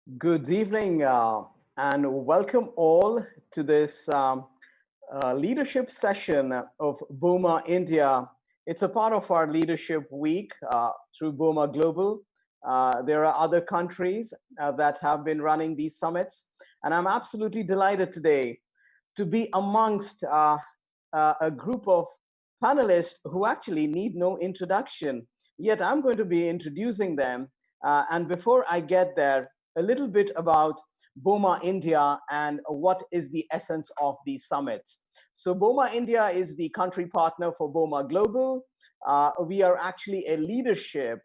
Good evening, and welcome all to this leadership session of Boma India. It's a part of our leadership week through Boma Global. There are other countries that have been running these summits, and I'm absolutely delighted today to be amongst a group of panelists who actually need no introduction. Yet I'm going to be introducing them. And before I get there, a little bit about Boma India and what is the essence of these summits. So Boma India is the country partner for Boma Global. We are actually a leadership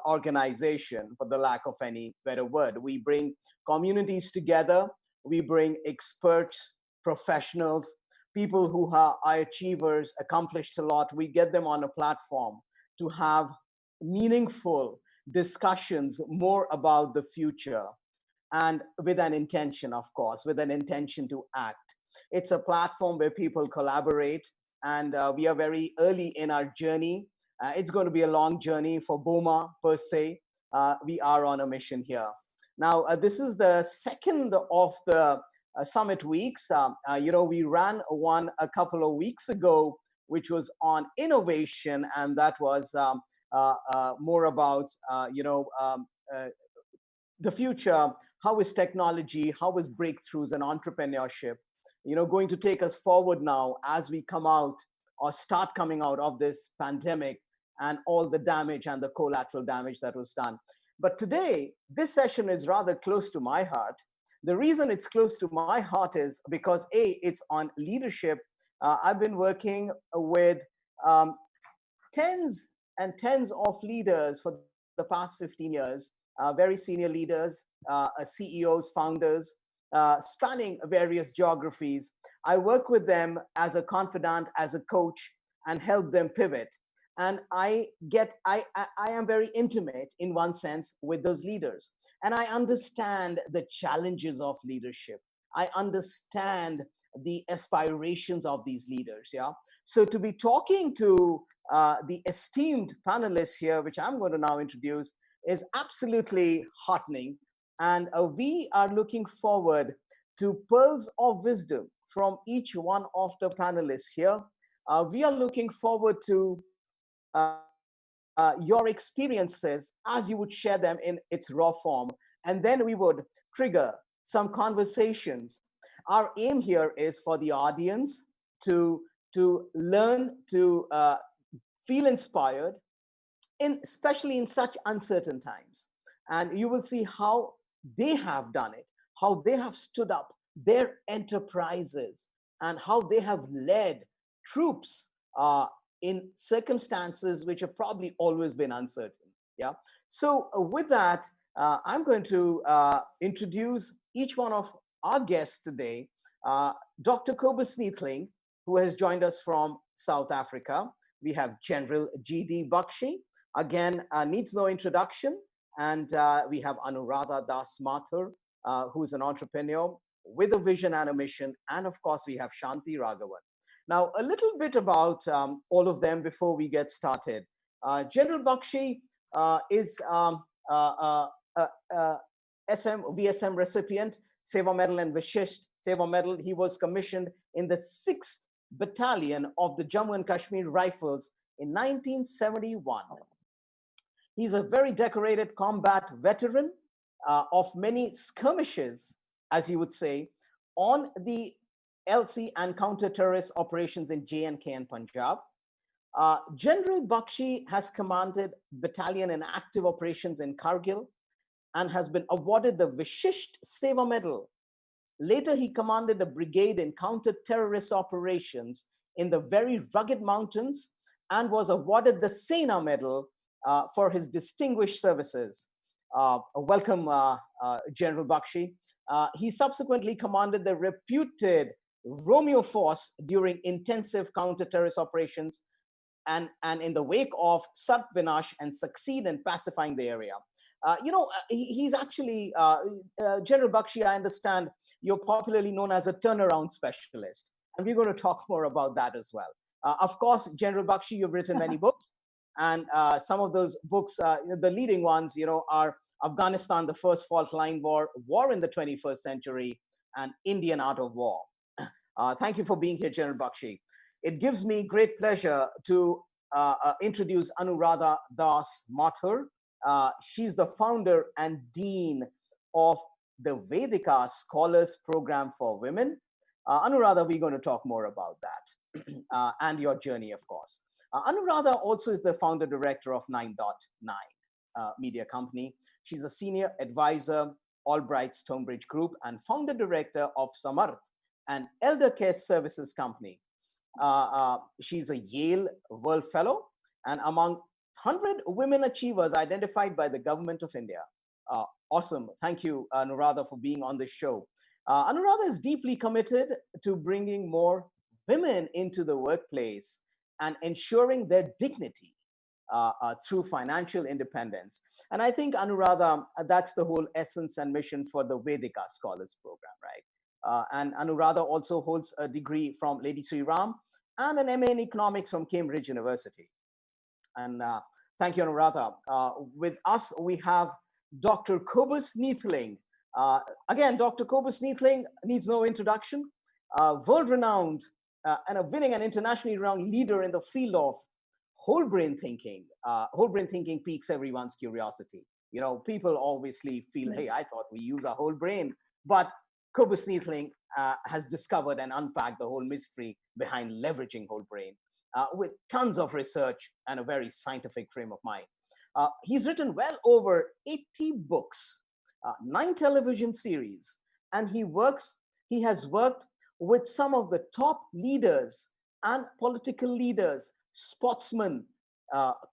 organization, for the lack of any better word. We bring communities together. We bring experts, professionals, people who are achievers, accomplished a lot. We get them on a platform to have meaningful discussions more about the future, and with an intention, of course, with an intention to act. It's a platform where people collaborate, and we are very early in our journey. It's going to be a long journey for Boma per se. We are on a mission here. Now, this is the second of the summit weeks. We ran one a couple of weeks ago, which was on innovation, and that was more about the future. How is technology, how is breakthroughs and entrepreneurship going to take us forward now as we come out or start coming out of this pandemic and all the damage and the collateral damage that was done. But today, this session is rather close to my heart. The reason it's close to my heart is because it's on leadership. I've been working with tens and tens of leaders for the past 15 years, very senior leaders, CEOs, founders, spanning various geographies. I work with them as a confidant, as a coach, and help them pivot. And I am very intimate in one sense with those leaders. And I understand the challenges of leadership. I understand the aspirations of these leaders. Yeah. So to be talking to the esteemed panelists here, which I'm going to now introduce, is absolutely heartening. And we are looking forward to pearls of wisdom from each one of the panelists here. We are looking forward to your experiences as you would share them in its raw form. And then we would trigger some conversations. Our aim here is for the audience to learn, to feel inspired, especially in such uncertain times. And you will see how they have done it, how they have stood up their enterprises, and how they have led troops in circumstances which have probably always been uncertain. Yeah. So with that, I'm going to introduce each one of our guests today. Dr. Kobus Neethling, who has joined us from South Africa. We have General G.D. Bakshi, again, needs no introduction. And we have Anuradha Das Mathur, who's an entrepreneur with a vision and a mission. And of course, we have Shanti Raghavan. Now, a little bit about all of them before we get started. General Bakshi is VSM recipient, Seva Medal and Vishisht Seva Medal. He was commissioned in the 6th Battalion of the Jammu and Kashmir Rifles in 1971. He's a very decorated combat veteran of many skirmishes, as you would say, on the LC and counter-terrorist operations in J&K and Punjab. General Bakshi has commanded battalion in active operations in Kargil and has been awarded the Vishisht Seva Medal. Later, he commanded a brigade in counter-terrorist operations in the very rugged mountains and was awarded the Sena Medal for his distinguished services. Welcome, General Bakshi. He subsequently commanded the reputed Romeo Force during intensive counter-terrorist operations and in the wake of Sat Vinash and succeed in pacifying the area. He's actually, General Bakshi, I understand you're popularly known as a turnaround specialist. And we're going to talk more about that as well. Of course, General Bakshi, you've written many books. And some of those books, the leading ones, are Afghanistan, the first fault line war, war in the 21st century, and Indian art of war. Thank you for being here, General Bakshi. It gives me great pleasure to introduce Anuradha Das Mathur. She's the founder and dean of the Vedika Scholars Program for Women. Anuradha, we're going to talk more about that and your journey, of course. Anuradha also is the founder director of 9.9 Media Company. She's a senior advisor, Albright Stonebridge Group, and founder director of Samarth, an elder care services company. She's a Yale World Fellow and among 100 women achievers identified by the Government of India. Awesome. Thank you, Anuradha, for being on this show. Anuradha is deeply committed to bringing more women into the workplace and ensuring their dignity through financial independence. And I think, Anuradha, that's the whole essence and mission for the Vedika Scholars Program, right? And Anuradha also holds a degree from Lady Sri Ram and an MA in economics from Cambridge University. And thank you, Anuradha. With us, we have Dr. Kobus Neethling. Again, Dr. Kobus Neethling needs no introduction. World-renowned and a winning and internationally renowned leader in the field of whole brain thinking. Whole brain thinking piques everyone's curiosity. You know, people obviously feel, hey, I thought we use our whole brain, but Kobus Neethling has discovered and unpacked the whole mystery behind leveraging whole brain with tons of research and a very scientific frame of mind. He's written well over 80 books, 9 television series, and he has worked with some of the top leaders and political leaders, sportsmen,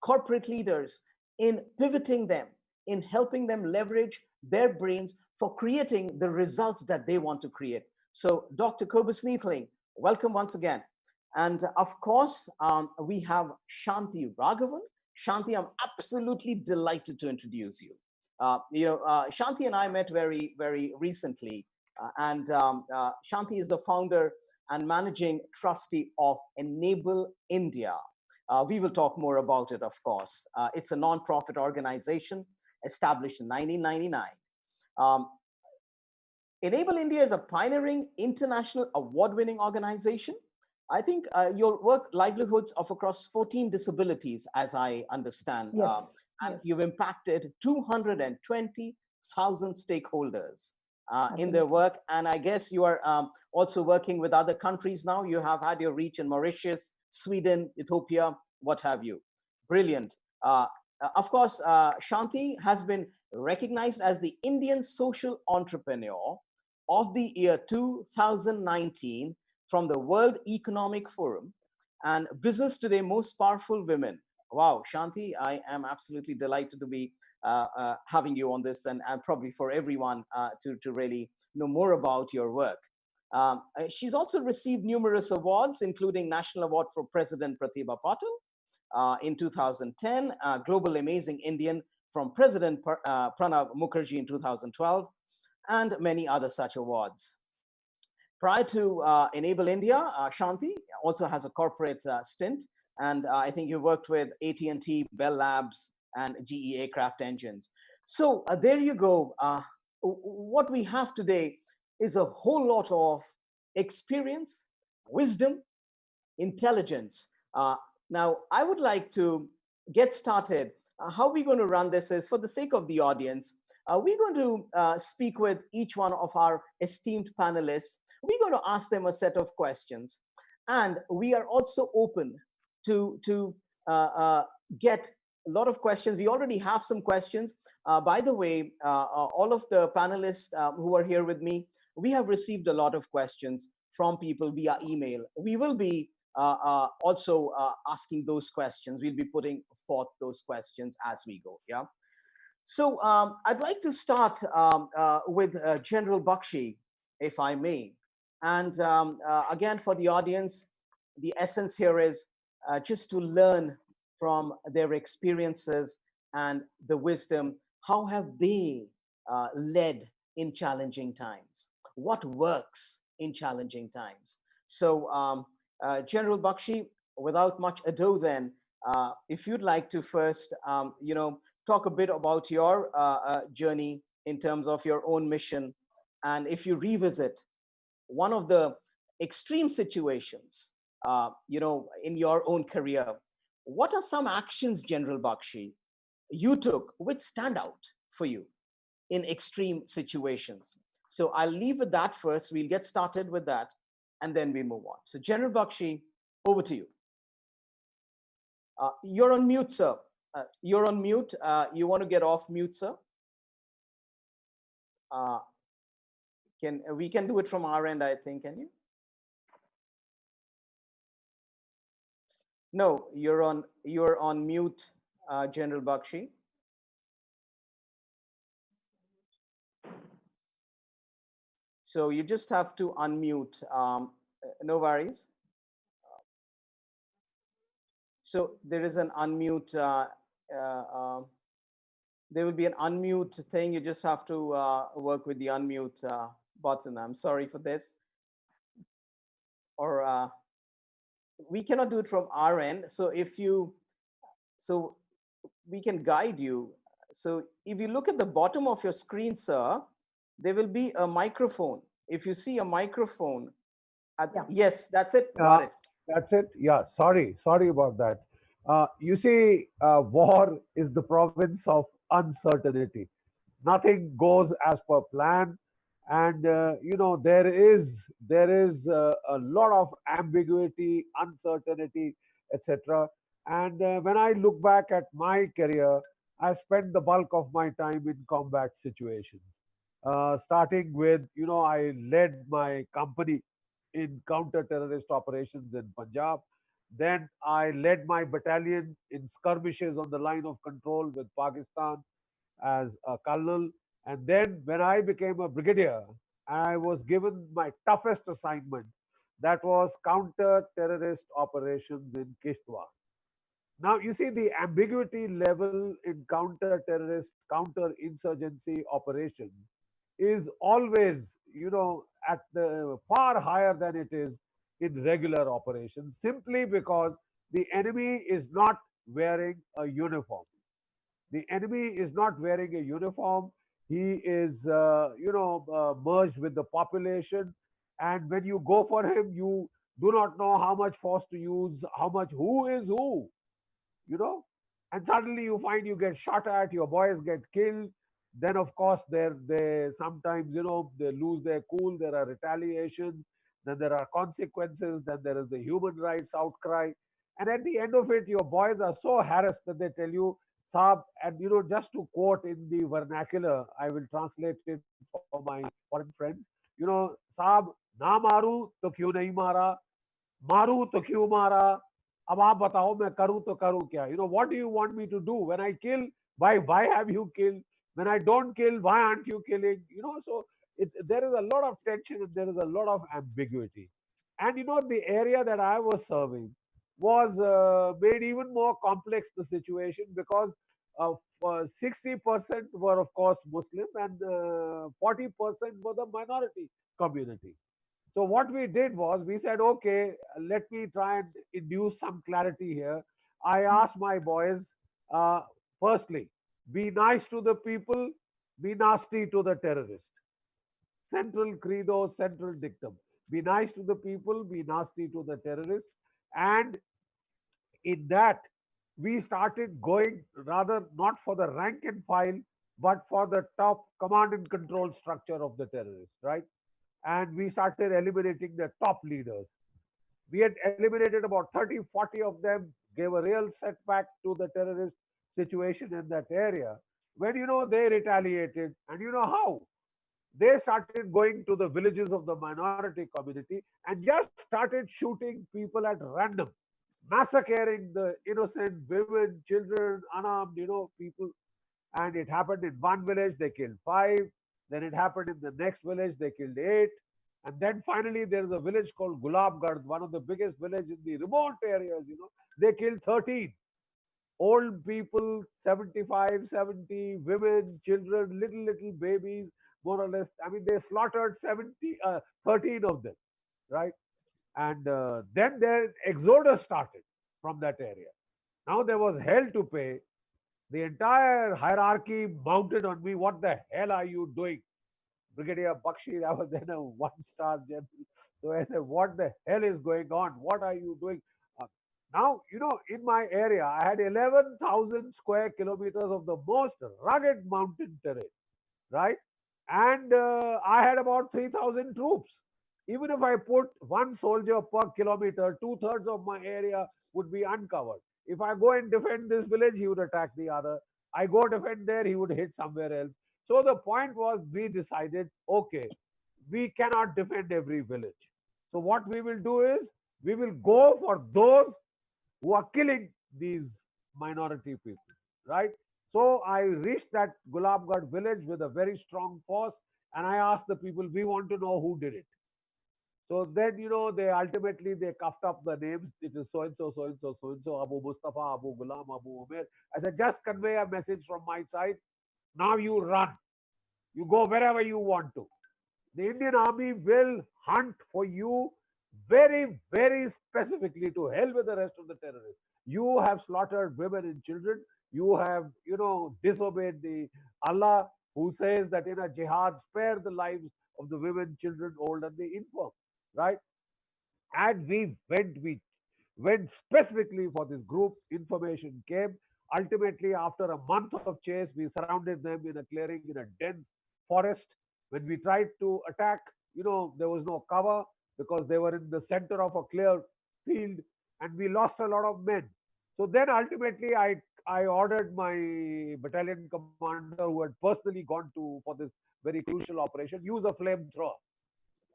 corporate leaders in pivoting them, in helping them leverage their brains for creating the results that they want to create. So Dr. Kobus Neethling, welcome once again. And of course, we have Shanti Raghavan. Shanti, I'm absolutely delighted to introduce you. Shanti and I met very, very recently. And Shanti is the founder and managing trustee of Enable India. We will talk more about it, of course. It's a nonprofit organization established in 1999. Enable India is a pioneering international award-winning organization. I think you'll work livelihoods of across 14 disabilities, as I understand. Yes. And you've impacted 220,000 stakeholders in their work. And I guess you are also working with other countries now. You have had your reach in Mauritius, Sweden, Ethiopia, what have you. Brilliant. Of course, Shanti has been recognized as the Indian Social Entrepreneur of the year 2019 from the World Economic Forum and Business Today Most Powerful Women. Wow, Shanti, I am absolutely delighted to be having you on this and probably for everyone to really know more about your work. She's also received numerous awards, including National Award for President Pratibha Patil in 2010, Global Amazing Indian from President Pranab Mukherjee in 2012, and many other such awards. Prior to Enable India, Shanti also has a corporate stint, and I think you worked with AT&T, Bell Labs, and GE Aircraft Engines. So there you go. What we have today is a whole lot of experience, wisdom, intelligence. Now, I would like to get started. How we're going to run this is, for the sake of the audience, we're going to speak with each one of our esteemed panelists. We're going to ask them a set of questions. And we are also open to get a lot of questions. We already have some questions. By the way, all of the panelists who are here with me, we have received a lot of questions from people via email. We will be also asking those questions. We'll be putting forth those questions as we go. Yeah. So I'd like to start with General Bakshi, if I may. And again, for the audience, the essence here is just to learn from their experiences and the wisdom. How have they led in challenging times? What works in challenging times? So General Bakshi, without much ado then, if you'd like to first, talk a bit about your journey in terms of your own mission. And if you revisit one of the extreme situations, in your own career, what are some actions, General Bakshi, you took which stand out for you in extreme situations? So I'll leave with that first. We'll get started with that, and then we move on. So General Bakshi, over to you. You're on mute, sir. You're on mute. You want to get off mute, sir? Uh, we can do it from our end, I think. Can you? No, you're on mute, General Bakshi. So you just have to unmute. No worries. So there is an unmute. There will be an unmute thing. You just have to work with the unmute button. I'm sorry for this. Or we cannot do it from our end. So we can guide you. So if you look at the bottom of your screen, sir, there will be a microphone. If you see a microphone, yes, that's it. Got it. That's it. Yeah, sorry about that. You see, war is the province of uncertainty. Nothing goes as per plan, and there is a lot of ambiguity, uncertainty, etc. And when I look back at my career, I spent the bulk of my time in combat situations. Starting with, I led my company in counter-terrorist operations in Punjab. Then I led my battalion in skirmishes on the line of control with Pakistan as a colonel. And then when I became a brigadier, I was given my toughest assignment. That was counter-terrorist operations in Kishtwar. Now, you see, the ambiguity level in counter-terrorist, counter-insurgency operations is always, at the far higher than it is in regular operations, simply because the enemy is not wearing a uniform. The enemy is not wearing a uniform. He is, merged with the population. And when you go for him, you do not know how much force to use, how much, who is who, you know and suddenly you find you get shot at, your boys get killed. Then of course they sometimes, they lose their cool, there are retaliations, then there are consequences, then there is the human rights outcry, and at the end of it your boys are so harassed that they tell you, Saab, and just to quote in the vernacular, I will translate it for my foreign friends, Saab, na maru to kyun nahi mara, मारू तो क्यों मारा, अब आप बताओ मैं करूं तो करूं क्या, what do you want me to do when I kill, why have you killed, when I don't kill, why aren't you killing, so there is a lot of tension and there is a lot of ambiguity. And the area that I was serving was made even more complex, the situation, because 60% were of course Muslim, and 40% were the minority community. So what we did was we said, okay, let me try and induce some clarity here. I asked my boys, uh, firstly, be nice to the people, be nasty to the terrorist. Central credo, central dictum. Be nice to the people, be nasty to the terrorists. And in that, we started going rather not for the rank and file, but for the top command and control structure of the terrorists, right? And we started eliminating the top leaders. We had eliminated about 30, 40 of them, gave a real setback to the terrorist situation in that area. When, they retaliated, and you know how? They started going to the villages of the minority community and just started shooting people at random, massacring the innocent women, children, unarmed, people. And it happened in one village, they killed 5. Then it happened in the next village, they killed 8. And then finally, there is a village called Gulabgarh, one of the biggest villages in the remote areas, they killed 13. Old people, 75, 70, women, children, little babies, more or less. I mean, they slaughtered 13 of them, right? And then their exodus started from that area. Now there was hell to pay. The entire hierarchy mounted on me. What the hell are you doing? Brigadier Bakshi, I was then a one-star general. So I said, what the hell is going on? What are you doing? Uh, Now, in my area, I had 11,000 square kilometers of the most rugged mountain terrain, right? And I had about 3,000 troops. Even if I put one soldier per kilometer, two-thirds of my area would be uncovered. If I go and defend this village, he would attack the other. I go defend there, he would hit somewhere else. So the point was, we decided, okay, we cannot defend every village. So what we will do is, we will go for those who are killing these minority people, right? So I reached that Gulabgarh village with a very strong force, and I asked the people, we want to know who did it. So then, they ultimately they cuffed up the names. It is so and so, so and so, so and so, Abu Mustafa, Abu Ghulam, Abu Umair. I said, just convey a message from my side. Now you run. You go wherever you want to. The Indian Army will hunt for you very, very specifically. To hell with the rest of the terrorists. You have slaughtered women and children. You have, disobeyed the Allah who says that in a jihad, spare the lives of the women, children, old, and the infirm. Right? And we went specifically for this group. Information came. Ultimately, after a month of chase, we surrounded them in a clearing in a dense forest. When we tried to attack, there was no cover because they were in the center of a clear field, and we lost a lot of men. So then ultimately, I ordered my battalion commander, who had personally gone to for this very crucial operation, use a flamethrower,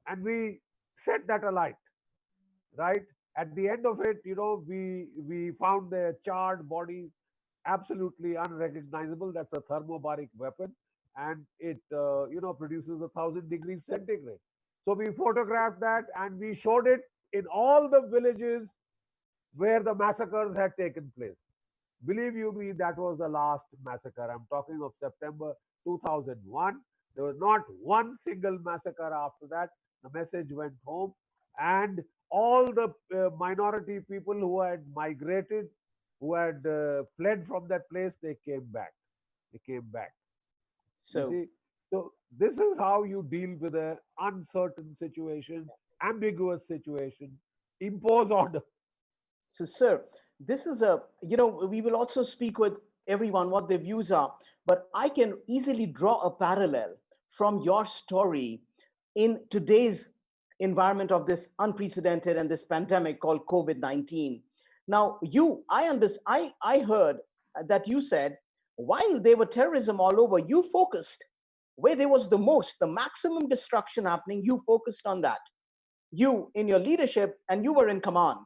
and we set that alight, right? At the end of it, we found their charred bodies absolutely unrecognizable. That's a thermobaric weapon, and it produces 1,000 degrees centigrade. So we photographed that and we showed it in all the villages where the massacres had taken place. Believe you me, that was the last massacre. I'm talking of September 2001. There was not one single massacre after that. The message went home, and all the minority people who had migrated, who had fled from that place, they came back. They came back. You So, see, so this is how you deal with an uncertain situation, ambiguous situation. Impose order. so, sir, this is we will also speak with everyone what their views are, but I can easily draw a parallel from your story in today's environment of this unprecedented and this pandemic called COVID-19. Now, I heard that you said while there were terrorism all over, you focused where there was the maximum destruction happening, you focused on that. You in your leadership, and you were in command.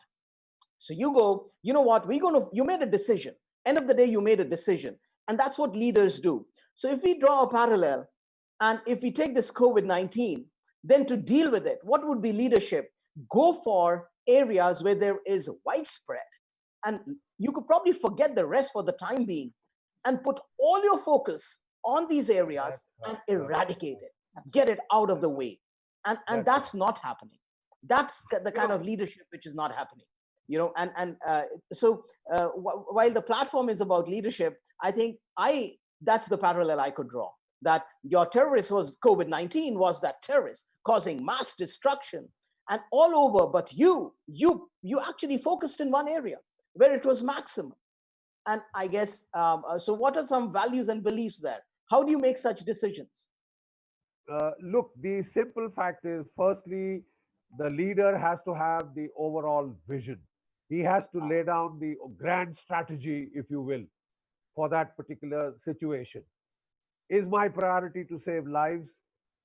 So you go, you know what, you made a decision. End of the day, you made a decision. And that's what leaders do. So if we draw a parallel, and if we take this COVID-19, then to deal with it, what would be leadership? Go for areas where there is widespread. And you could probably forget the rest for the time being and put all your focus on these areas That's right. and That's eradicate it, get it out of the right. way. And That's right. that's not happening. That's the You kind know, of leadership which is not happening. While the platform is about leadership, I think I that's the parallel I could draw. That your terrorist was COVID-19, was that terrorist causing mass destruction and all over, but you actually focused in one area where it was maximum. And I guess so. What are some values and beliefs there? How do you make such decisions? look, the simple fact is, firstly, the leader has to have the overall vision. He has to lay down the grand strategy, if you will, for that particular situation. Is my priority to save lives?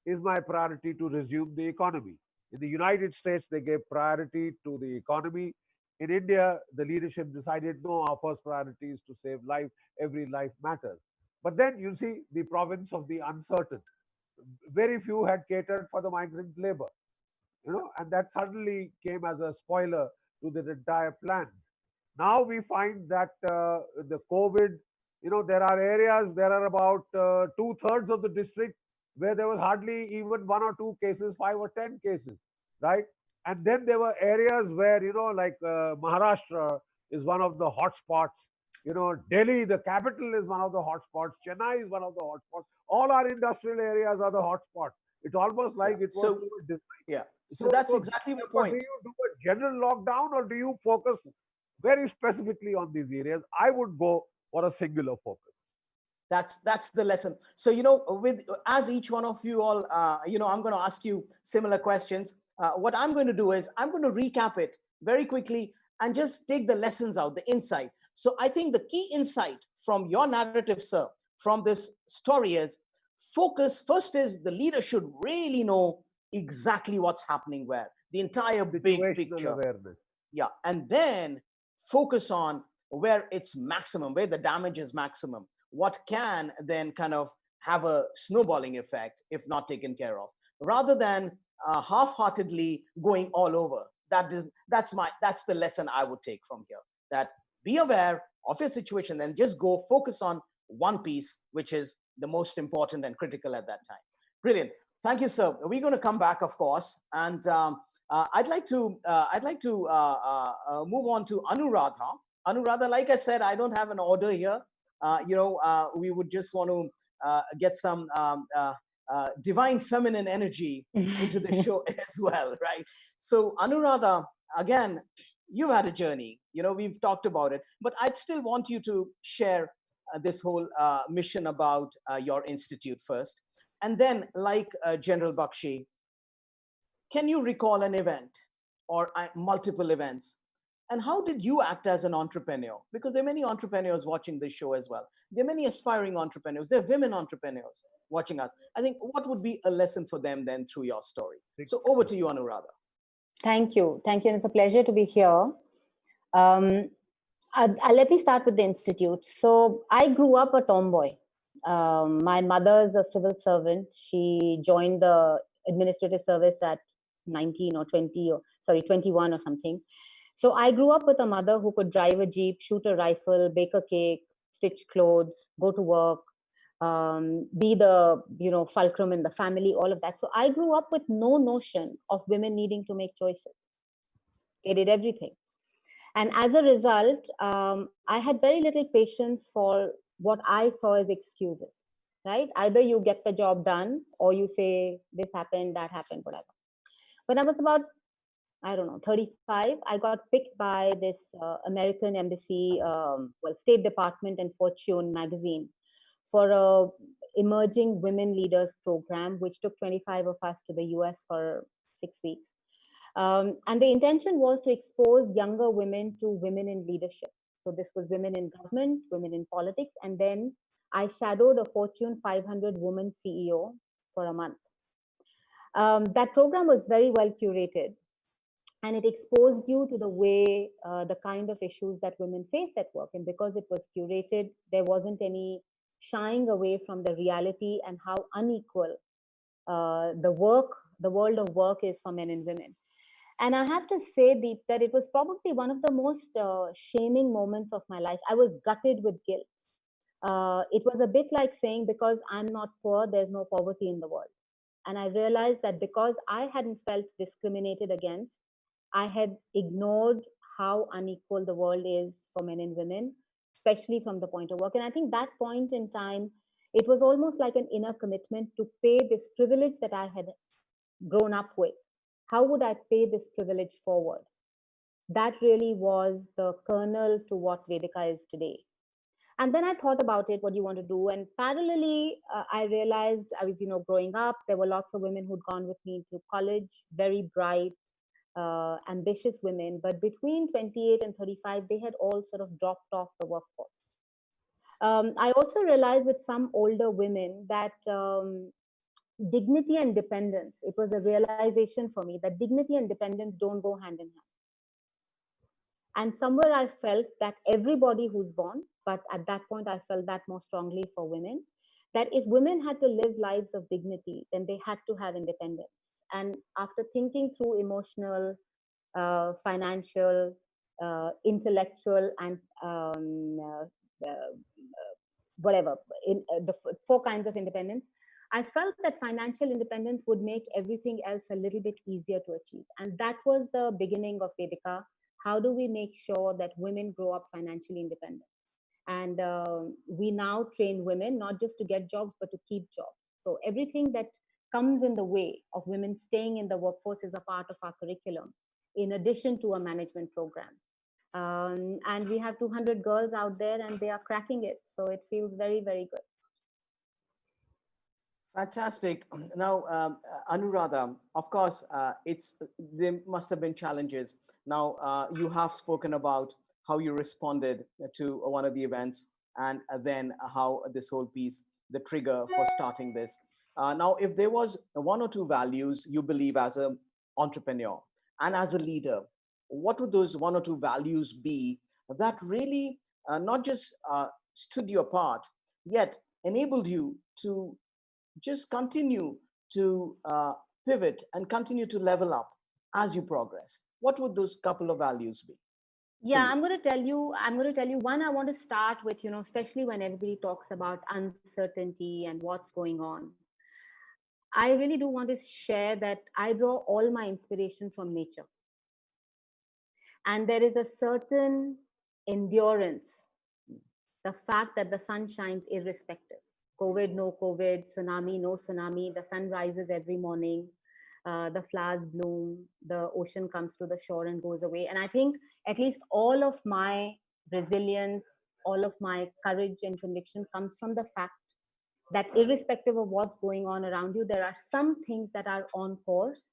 Is my priority to resume the economy? In the United States, they gave priority to the economy. In India, the leadership decided, no, our first priority is to save life. Every life matters. But then you see the province of the uncertain. Very few had catered for the migrant labor, and that suddenly came as a spoiler to the entire plans. Now we find that the COVID, there are areas, there are about two-thirds of the district where there was hardly even one or two cases, 5 or 10 cases, right? And then there were areas where, like Maharashtra is one of the hot spots. Delhi, the capital, is one of the hotspots. Chennai is one of the hotspots. All our industrial areas are the hotspots. It's almost Yeah. like it was So designed. yeah. So So, that's so exactly my but do point. you do a general lockdown or do you focus very specifically on these areas? I would go for a singular focus. That's the lesson. So with as each one of you all, I'm going to ask you similar questions. What I'm going to do is I'm going to recap it very quickly and just take the lessons out, the insight. So I think the key insight from your narrative, sir, from this story is focus. First is the leader should really know exactly what's happening where, the entire big Situational picture. awareness. Yeah, and then focus on where it's maximum, where the damage is maximum, what can then kind of have a snowballing effect if not taken care of, rather than half-heartedly going all over. That's the lesson I would take from here, that be aware of your situation, then just go focus on one piece, which is the most important and critical at that time. Brilliant. Thank you, sir. We're going to come back, of course, and I'd like to move on to Anuradha. Anuradha, like I said, I don't have an order here. We would just want to get some divine feminine energy into the show as well, right? So, Anuradha, again, you've had a journey. We've talked about it, but I'd still want you to share this whole mission about your institute first, and then, like General Bakshi, can you recall an event or multiple events? And how did you act as an entrepreneur? Because there are many entrepreneurs watching this show as well. There are many aspiring entrepreneurs. There are women entrepreneurs watching us. I think what would be a lesson for them then through your story? So over to you, Anuradha. Thank you. Thank you. And it's a pleasure to be here. Um, Let me start with the institute. So I grew up a tomboy. My mother's a civil servant. She joined the administrative service at 19 or 20, or sorry, 21 or something. So I grew up with a mother who could drive a jeep, shoot a rifle, bake a cake, stitch clothes, go to work, be the fulcrum in the family, all of that. So I grew up with no notion of women needing to make choices. They did everything, and as a result, I had very little patience for what I saw as excuses. Right? Either you get the job done, or you say this happened, that happened, whatever. When I was about, I don't know, 35, I got picked by this American embassy, State Department and Fortune magazine for a emerging women leaders program, which took 25 of us to the US for 6 weeks. And the intention was to expose younger women to women in leadership. So this was women in government, women in politics, and then I shadowed a Fortune 500 woman CEO for a month. That program was very well curated, and it exposed you to the way, the kind of issues that women face at work. And because it was curated, there wasn't any shying away from the reality and how unequal the world of work is for men and women. And I have to say, Deep, that it was probably one of the most shaming moments of my life. I was gutted with guilt. It was a bit like saying, because I'm not poor, there's no poverty in the world. And I realized that because I hadn't felt discriminated against, I had ignored how unequal the world is for men and women, especially from the point of work. And I think that point in time, it was almost like an inner commitment to pay this privilege that I had grown up with. How would I pay this privilege forward? That really was the kernel to what Vedika is today. And then I thought about it, what do you want to do? And parallelly, I realized I was, growing up, there were lots of women who'd gone with me to college, very bright, ambitious women. But between 28 and 35, they had all sort of dropped off the workforce. I also realized with some older women that dignity and dependence, it was a realization for me that dignity and dependence don't go hand in hand. And somewhere I felt that everybody who's born, but at that point I felt that more strongly for women, that if women had to live lives of dignity, then they had to have independence. And after thinking through emotional, financial, intellectual, and whatever, the four kinds of independence, I felt that financial independence would make everything else a little bit easier to achieve. And that was the beginning of Vedika. How do we make sure that women grow up financially independent? And we now train women not just to get jobs, but to keep jobs. So everything that comes in the way of women staying in the workforce is a part of our curriculum, in addition to a management program. And we have 200 girls out there and they are cracking it. So it feels very, very good. Fantastic. Now, Anuradha, of course, there must have been challenges. Now, you have spoken about how you responded to one of the events, and then how this whole piece, the trigger for starting this. Now, if there was one or two values you believe as an entrepreneur and as a leader, what would those one or two values be that really not just stood you apart, yet enabled you to just continue to pivot and continue to level up as you progress? What would those couple of values be for Yeah, you? I'm going to tell you one. I want to start with, especially when everybody talks about uncertainty and what's going on. I really do want to share that I draw all my inspiration from nature. And there is a certain endurance, the fact that the sun shines irrespective. COVID, no COVID, tsunami, no tsunami, the sun rises every morning, the flowers bloom, the ocean comes to the shore and goes away. And I think at least all of my resilience, all of my courage and conviction comes from the fact that irrespective of what's going on around you, there are some things that are on course,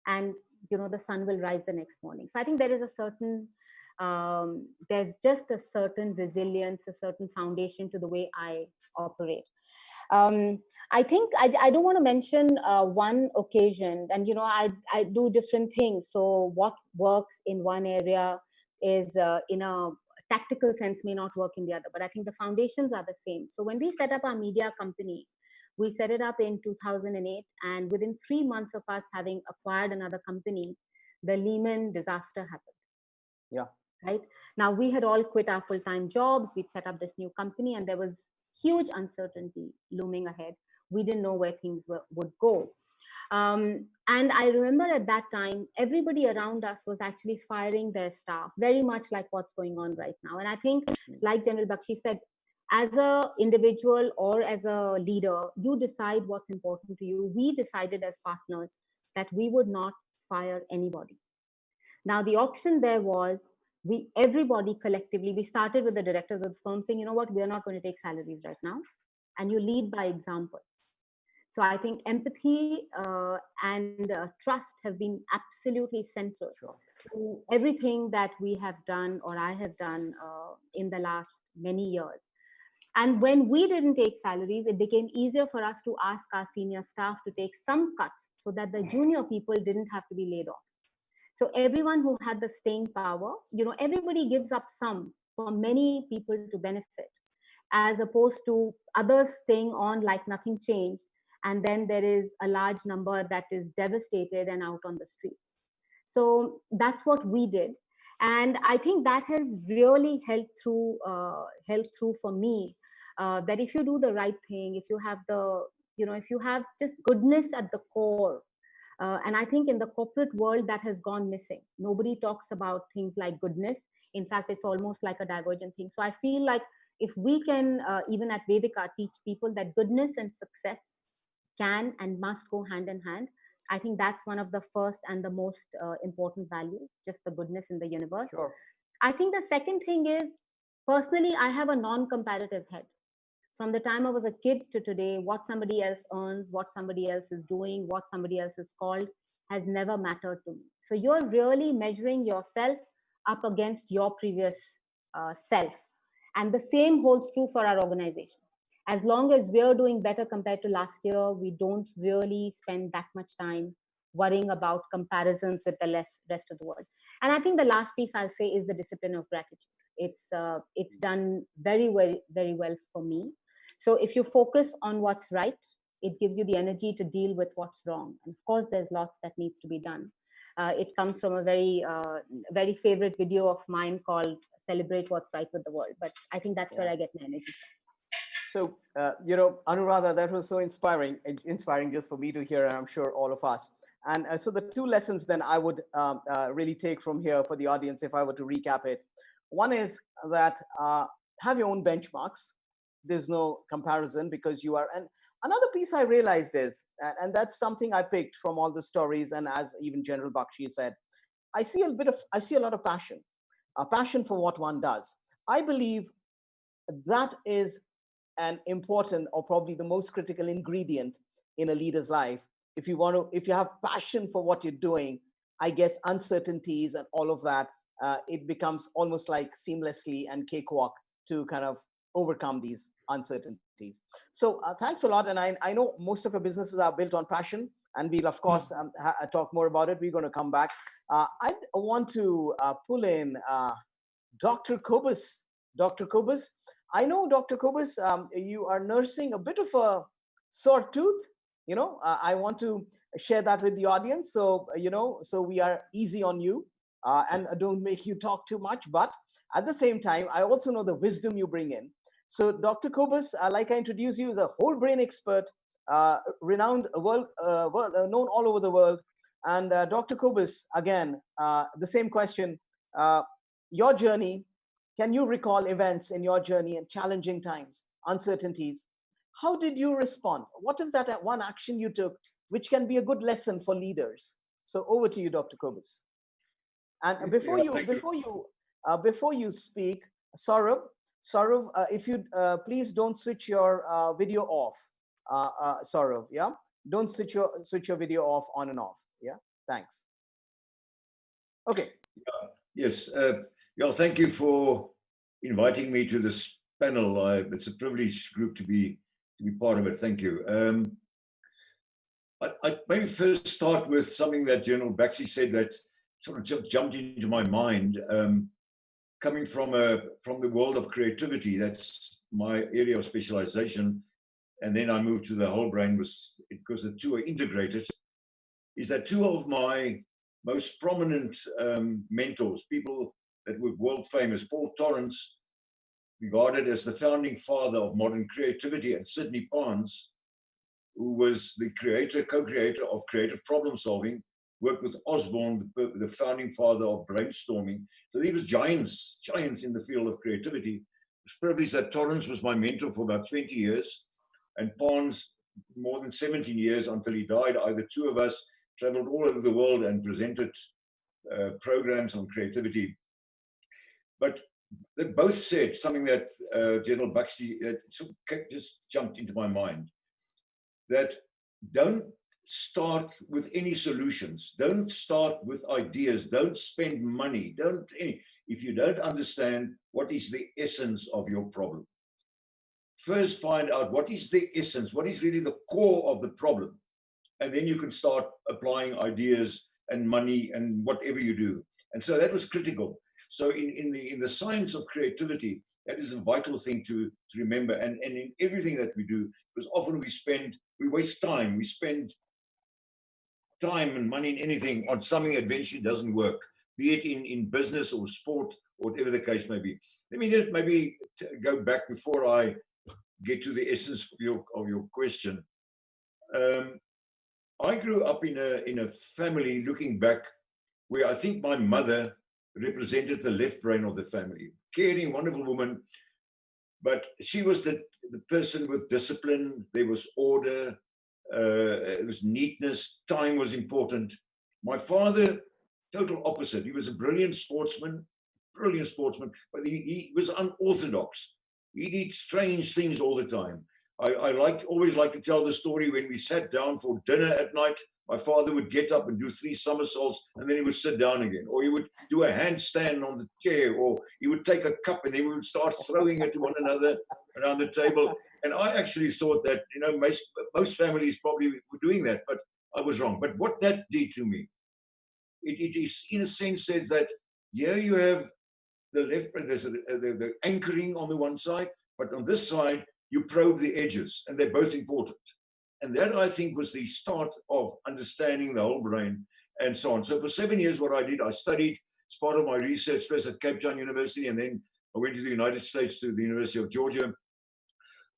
and the sun will rise the next morning. So I think there is a certain there's just a certain resilience, a certain foundation to the way I operate. um, I think I don't want to mention one occasion, and I do different things. So what works in one area is in a tactical sense may not work in the other, but I think the foundations are the same. So when we set up our media company, we set it up in 2008, and within 3 months of us having acquired another company, the Lehman disaster happened. Yeah. Right now, we had all quit our full-time jobs. We'd set up this new company, and there was huge uncertainty looming ahead. We didn't know where things would go. And I remember at that time, everybody around us was actually firing their staff, very much like what's going on right now. And I think, like General Bakshi said, as a individual or as a leader, you decide what's important to you. We decided as partners that we would not fire anybody. Now, the option there was, everybody collectively, we started with the directors of the firm saying, you know what, we're not going to take salaries right now. And you lead by example. So I think empathy and trust have been absolutely central to everything that we have done or I have done in the last many years. And when we didn't take salaries, it became easier for us to ask our senior staff to take some cuts so that the junior people didn't have to be laid off. So everyone who had the staying power, everybody gives up some for many people to benefit, as opposed to others staying on like nothing changed. And then there is a large number that is devastated and out on the streets. So that's what we did. And I think that has really helped through for me, that if you do the right thing, if you have if you have just goodness at the core, and I think in the corporate world that has gone missing. Nobody talks about things like goodness. In fact, it's almost like a divergent thing. So I feel like if we can, even at Vedika, teach people that goodness and success can and must go hand in hand, I think that's one of the first and the most important values, just the goodness in the universe. Sure. I think the second thing is, personally, I have a non-comparative head. From the time I was a kid to today, what somebody else earns, what somebody else is doing, what somebody else is called, has never mattered to me. So you're really measuring yourself up against your previous self. And the same holds true for our organization. As long as we're doing better compared to last year, we don't really spend that much time worrying about comparisons with the rest of the world. And I think the last piece I'll say is the discipline of gratitude. It's done very well for me. So if you focus on what's right, it gives you the energy to deal with what's wrong. And of course, there's lots that needs to be done. It comes from a very favorite video of mine called "Celebrate What's Right with the World." But I think that's where I get my energy from. So, Anuradha, that was so inspiring just for me to hear, and I'm sure all of us. And so the two lessons then I would really take from here for the audience, if I were to recap it. One is that have your own benchmarks. There's no comparison because you are. And another piece I realized is, and that's something I picked from all the stories, and as even General Bakshi said, I see a lot of passion, a passion for what one does. I believe that is an important, or probably the most critical ingredient in a leader's life. If you have passion for what you're doing, I guess uncertainties and all of that, it becomes almost like seamlessly and cakewalk to kind of overcome these uncertainties. So thanks a lot. And I know most of your businesses are built on passion, and we'll of course talk more about it. We're going to come back. I want to pull in Dr. Kobus. Dr. Kobus, I know, Dr. Kobus, you are nursing a bit of a sore tooth. I want to share that with the audience. So, so we are easy on you and don't make you talk too much. But at the same time, I also know the wisdom you bring in. So, Dr. Kobus, like I introduced you, is a whole brain expert, renowned, known all over the world. And Dr. Kobus, again, the same question, your journey. Can you recall events in your journey and challenging times, uncertainties? How did you respond? What is that one action you took, which can be a good lesson for leaders? So over to you, Dr. Kobus. And before you speak, Saurav, if you please don't switch your video off, Saurav. Yeah, don't switch your video off, on and off. Yeah, thanks. Okay. Yes. Yeah, thank you for inviting me to this panel. It's a privileged group to be part of it. Thank you. I maybe first start with something that General Bakshi said that sort of just jumped into my mind. Coming from the world of creativity, that's my area of specialization, and then I moved to the whole brain because the two are integrated. Is that two of my most prominent mentors, people that were world famous, Paul Torrance, regarded as the founding father of modern creativity, and Sidney Barnes, who was the co-creator of creative problem solving, worked with Osborne, the founding father of brainstorming. So he was giants in the field of creativity. It's privileged that Torrance was my mentor for about 20 years, and Barnes more than 17 years until he died. Either two of us traveled all over the world and presented programs on creativity. But they both said something that General Bakshi just jumped into my mind, that don't start with any solutions, don't start with ideas, don't spend money, if you don't understand what is the essence of your problem. First find out what is the essence, what is really the core of the problem, and then you can start applying ideas and money and whatever you do. And so that was critical. So in the science of creativity, that is a vital thing to remember. And in everything that we do, because often we waste time. We spend time and money in anything on something that eventually doesn't work, be it in business or sport or whatever the case may be. Let me just maybe go back before I get to the essence of your question. I grew up in a family, looking back, where I think my mother represented the left brain of the family. Caring, wonderful woman, but she was the person with discipline. There was order, it was neatness, time was important. My father, total opposite. He was a brilliant sportsman, but he was unorthodox. He did strange things all the time. I always like to tell the story when we sat down for dinner at night. My father would get up and do 3 somersaults, and then he would sit down again. Or he would do a handstand on the chair, or he would take a cup and then we would start throwing it to one another around the table. And I actually thought that, most families probably were doing that, but I was wrong. But what that did to me, it is, in a sense, says that here you have the left brain, there's the anchoring on the one side, but on this side, you probe the edges, and they're both important. And that, I think, was the start of understanding the whole brain and so on. So for 7 years, what I did, I studied as part of my research first at Cape Town University, and then I went to the United States to the University of Georgia.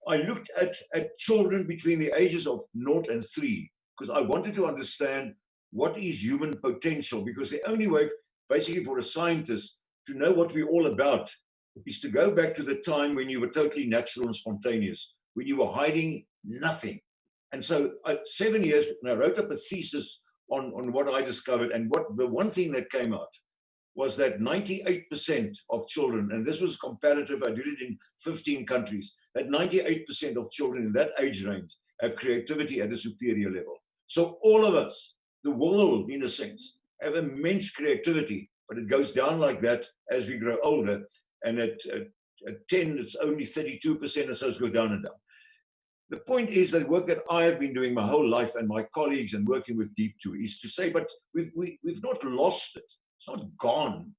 I looked at children between the ages of 0 and 3, because I wanted to understand what is human potential, because the only way, basically, for a scientist to know what we're all about is to go back to the time when you were totally natural and spontaneous, when you were hiding nothing. And so 7 years, and I wrote up a thesis on what I discovered. And the one thing that came out was that 98% of children, and this was comparative, I did it in 15 countries, that 98% of children in that age range have creativity at a superior level. So all of us, the world in a sense, have immense creativity, but it goes down like that as we grow older. And at 10, it's only 32%, and so it's go down and down. The point is that work that I have been doing my whole life, and my colleagues and working with Deep too, is to say, but we've not lost it. It's not gone.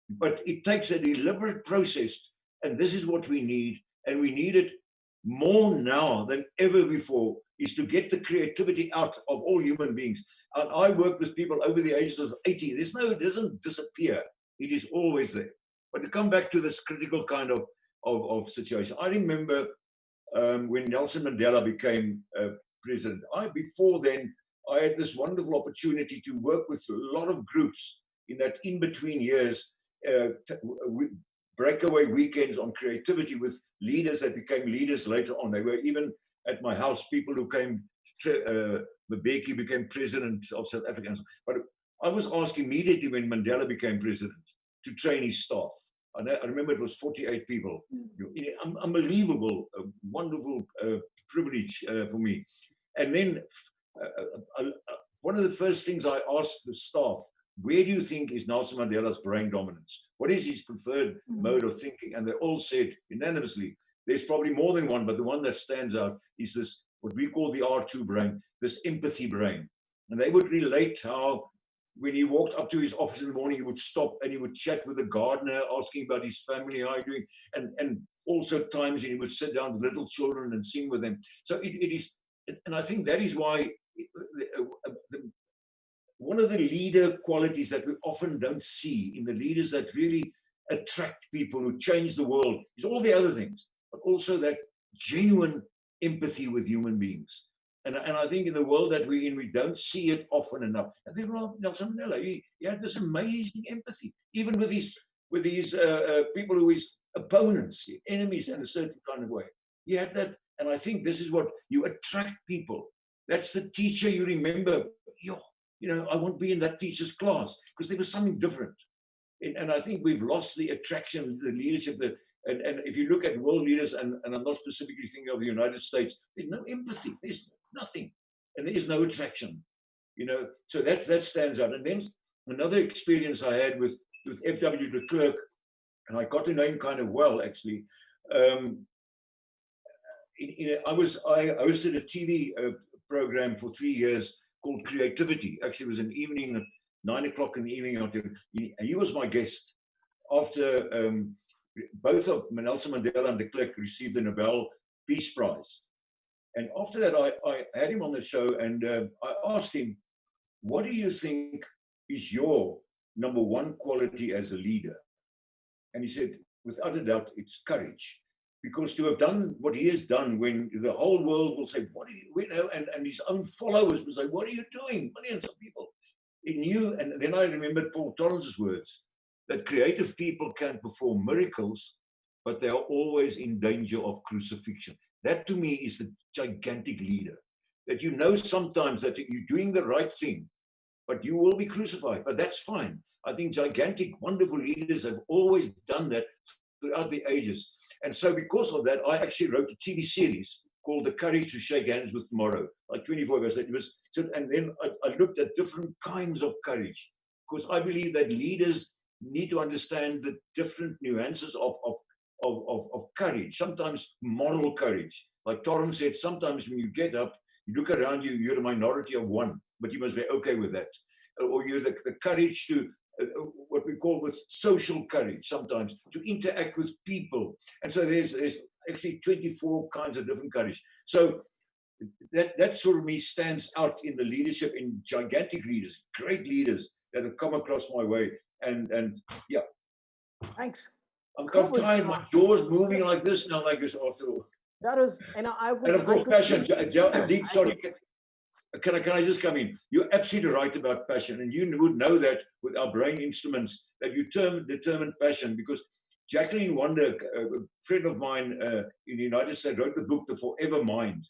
But it takes a deliberate process, and this is what we need, and we need it more now than ever before, is to get the creativity out of all human beings. And I work with people over the ages of 80. It doesn't disappear. It is always there. But to come back to this critical kind of situation, I remember when Nelson Mandela became president. Before then, I had this wonderful opportunity to work with a lot of groups in that in-between years, breakaway weekends on creativity with leaders that became leaders later on. They were even at my house, people who came, Mbeki became president of South Africa. But I was asked immediately when Mandela became president to train his staff. And I remember it was 48 people. Unbelievable, wonderful privilege for me. And then one of the first things I asked the staff, where do you think is Nelson Mandela's brain dominance? What is his preferred mode of thinking? And they all said unanimously, there's probably more than one, but the one that stands out is this, what we call the R2 brain, this empathy brain. And they would relate how when he walked up to his office in the morning, he would stop and he would chat with the gardener, asking about his family, how are you doing? And also times when he would sit down with little children and sing with them. So it is, and I think that is why one of the leader qualities that we often don't see in the leaders that really attract people, who change the world, is all the other things, but also that genuine empathy with human beings. And I think in the world that we're in, we don't see it often enough. I think, well, Nelson Mandela, he had this amazing empathy, even with his people who his opponents, enemies in a certain kind of way. He had that, and I think this is what you attract people. That's the teacher you remember. I won't be in that teacher's class because there was something different. And I think we've lost the attraction, the leadership. And if you look at world leaders, and I'm not specifically thinking of the United States, there's no empathy. There's nothing, and there is no attraction. So that stands out. And then another experience I had with F.W. de Klerk, and I got to know him kind of well actually. I hosted a TV program for 3 years called Creativity. Actually, it was an evening at 9 o'clock in the evening. He was my guest after both of Nelson Mandela and de Klerk received the Nobel Peace Prize. And after that, I had him on the show, and I asked him, what do you think is your number one quality as a leader? And he said, without a doubt, it's courage. Because to have done what he has done, when the whole world will say, what do you, and his own followers will say, what are you doing? Millions of people. He knew, and then I remembered Paul Torrance's words, that creative people can perform miracles, but they are always in danger of crucifixion. That to me is the gigantic leader, that sometimes that you're doing the right thing, but you will be crucified, but that's fine. I think gigantic, wonderful leaders have always done that throughout the ages. And so because of that, I actually wrote a TV series called The Courage to Shake Hands with Tomorrow, like 24 hours. And then I looked at different kinds of courage, because I believe that leaders need to understand the different nuances of courage, sometimes moral courage. Like Torrance said, sometimes when you get up, you look around you, you're a minority of one, but you must be okay with that. Or you're the courage to, what we call with social courage, sometimes, to interact with people. And so there's actually 24 kinds of different courage. So that sort of me stands out in the leadership, in gigantic leaders, great leaders that have come across my way. And yeah. Thanks. I'm tired. My jaw's moving like this now, like this after all. That was, and of course, passion. Deep, sorry. Can I just come in? You're absolutely right about passion, and you would know that with our brain instruments, that you determine passion, because Jacqueline Wonder, a friend of mine in the United States, wrote the book, The Forever Mind,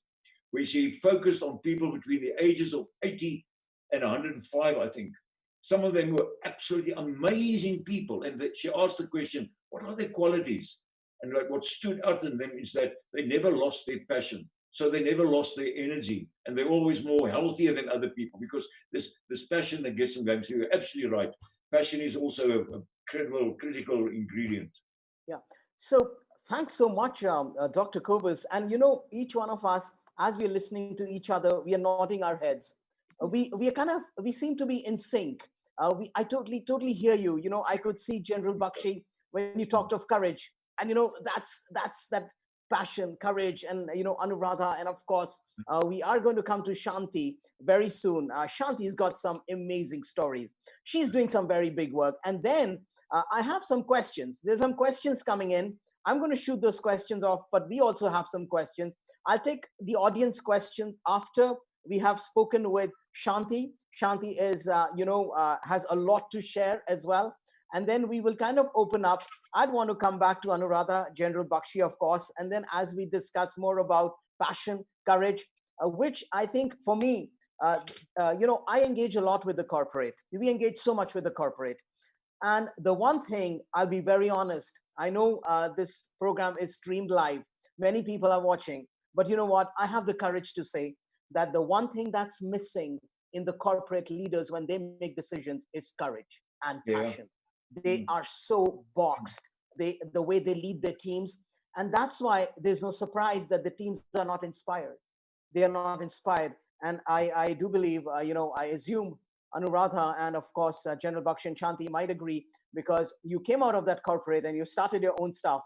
where she focused on people between the ages of 80 and 105, I think. Some of them were absolutely amazing people. And that she asked the question, what are their qualities? And like what stood out in them is that they never lost their passion. So they never lost their energy. And they're always more healthier than other people because this passion that gets them going. So you're absolutely right. Passion is also a critical ingredient. Yeah. So thanks so much, Dr. Kobus. And each one of us, as we're listening to each other, we are nodding our heads. We seem to be in sync. I totally hear you. I could see General Bakshi when you talked of courage, and that's that passion, courage, and Anuradha, and of course we are going to come to Shanti very soon. Shanti's got some amazing stories. She's doing some very big work, and then I have some questions. There's some questions coming in. I'm going to shoot those questions off, but we also have some questions. I'll take the audience questions after we have spoken with Shanti. Shanti is, has a lot to share as well. And then we will kind of open up. I'd want to come back to Anuradha, General Bakshi, of course. And then as we discuss more about passion, courage, which I think for me, I engage a lot with the corporate. We engage so much with the corporate. And the one thing, I'll be very honest, I know this program is streamed live. Many people are watching. But you know what? I have the courage to say that the one thing that's missing in the corporate leaders when they make decisions is courage and passion. They are so boxed, the way they lead their teams. And that's why there's no surprise that the teams are not inspired. They are not inspired. And I do believe, I assume Anuradha and of course, General Bakshi and Shanti might agree, because you came out of that corporate and you started your own stuff,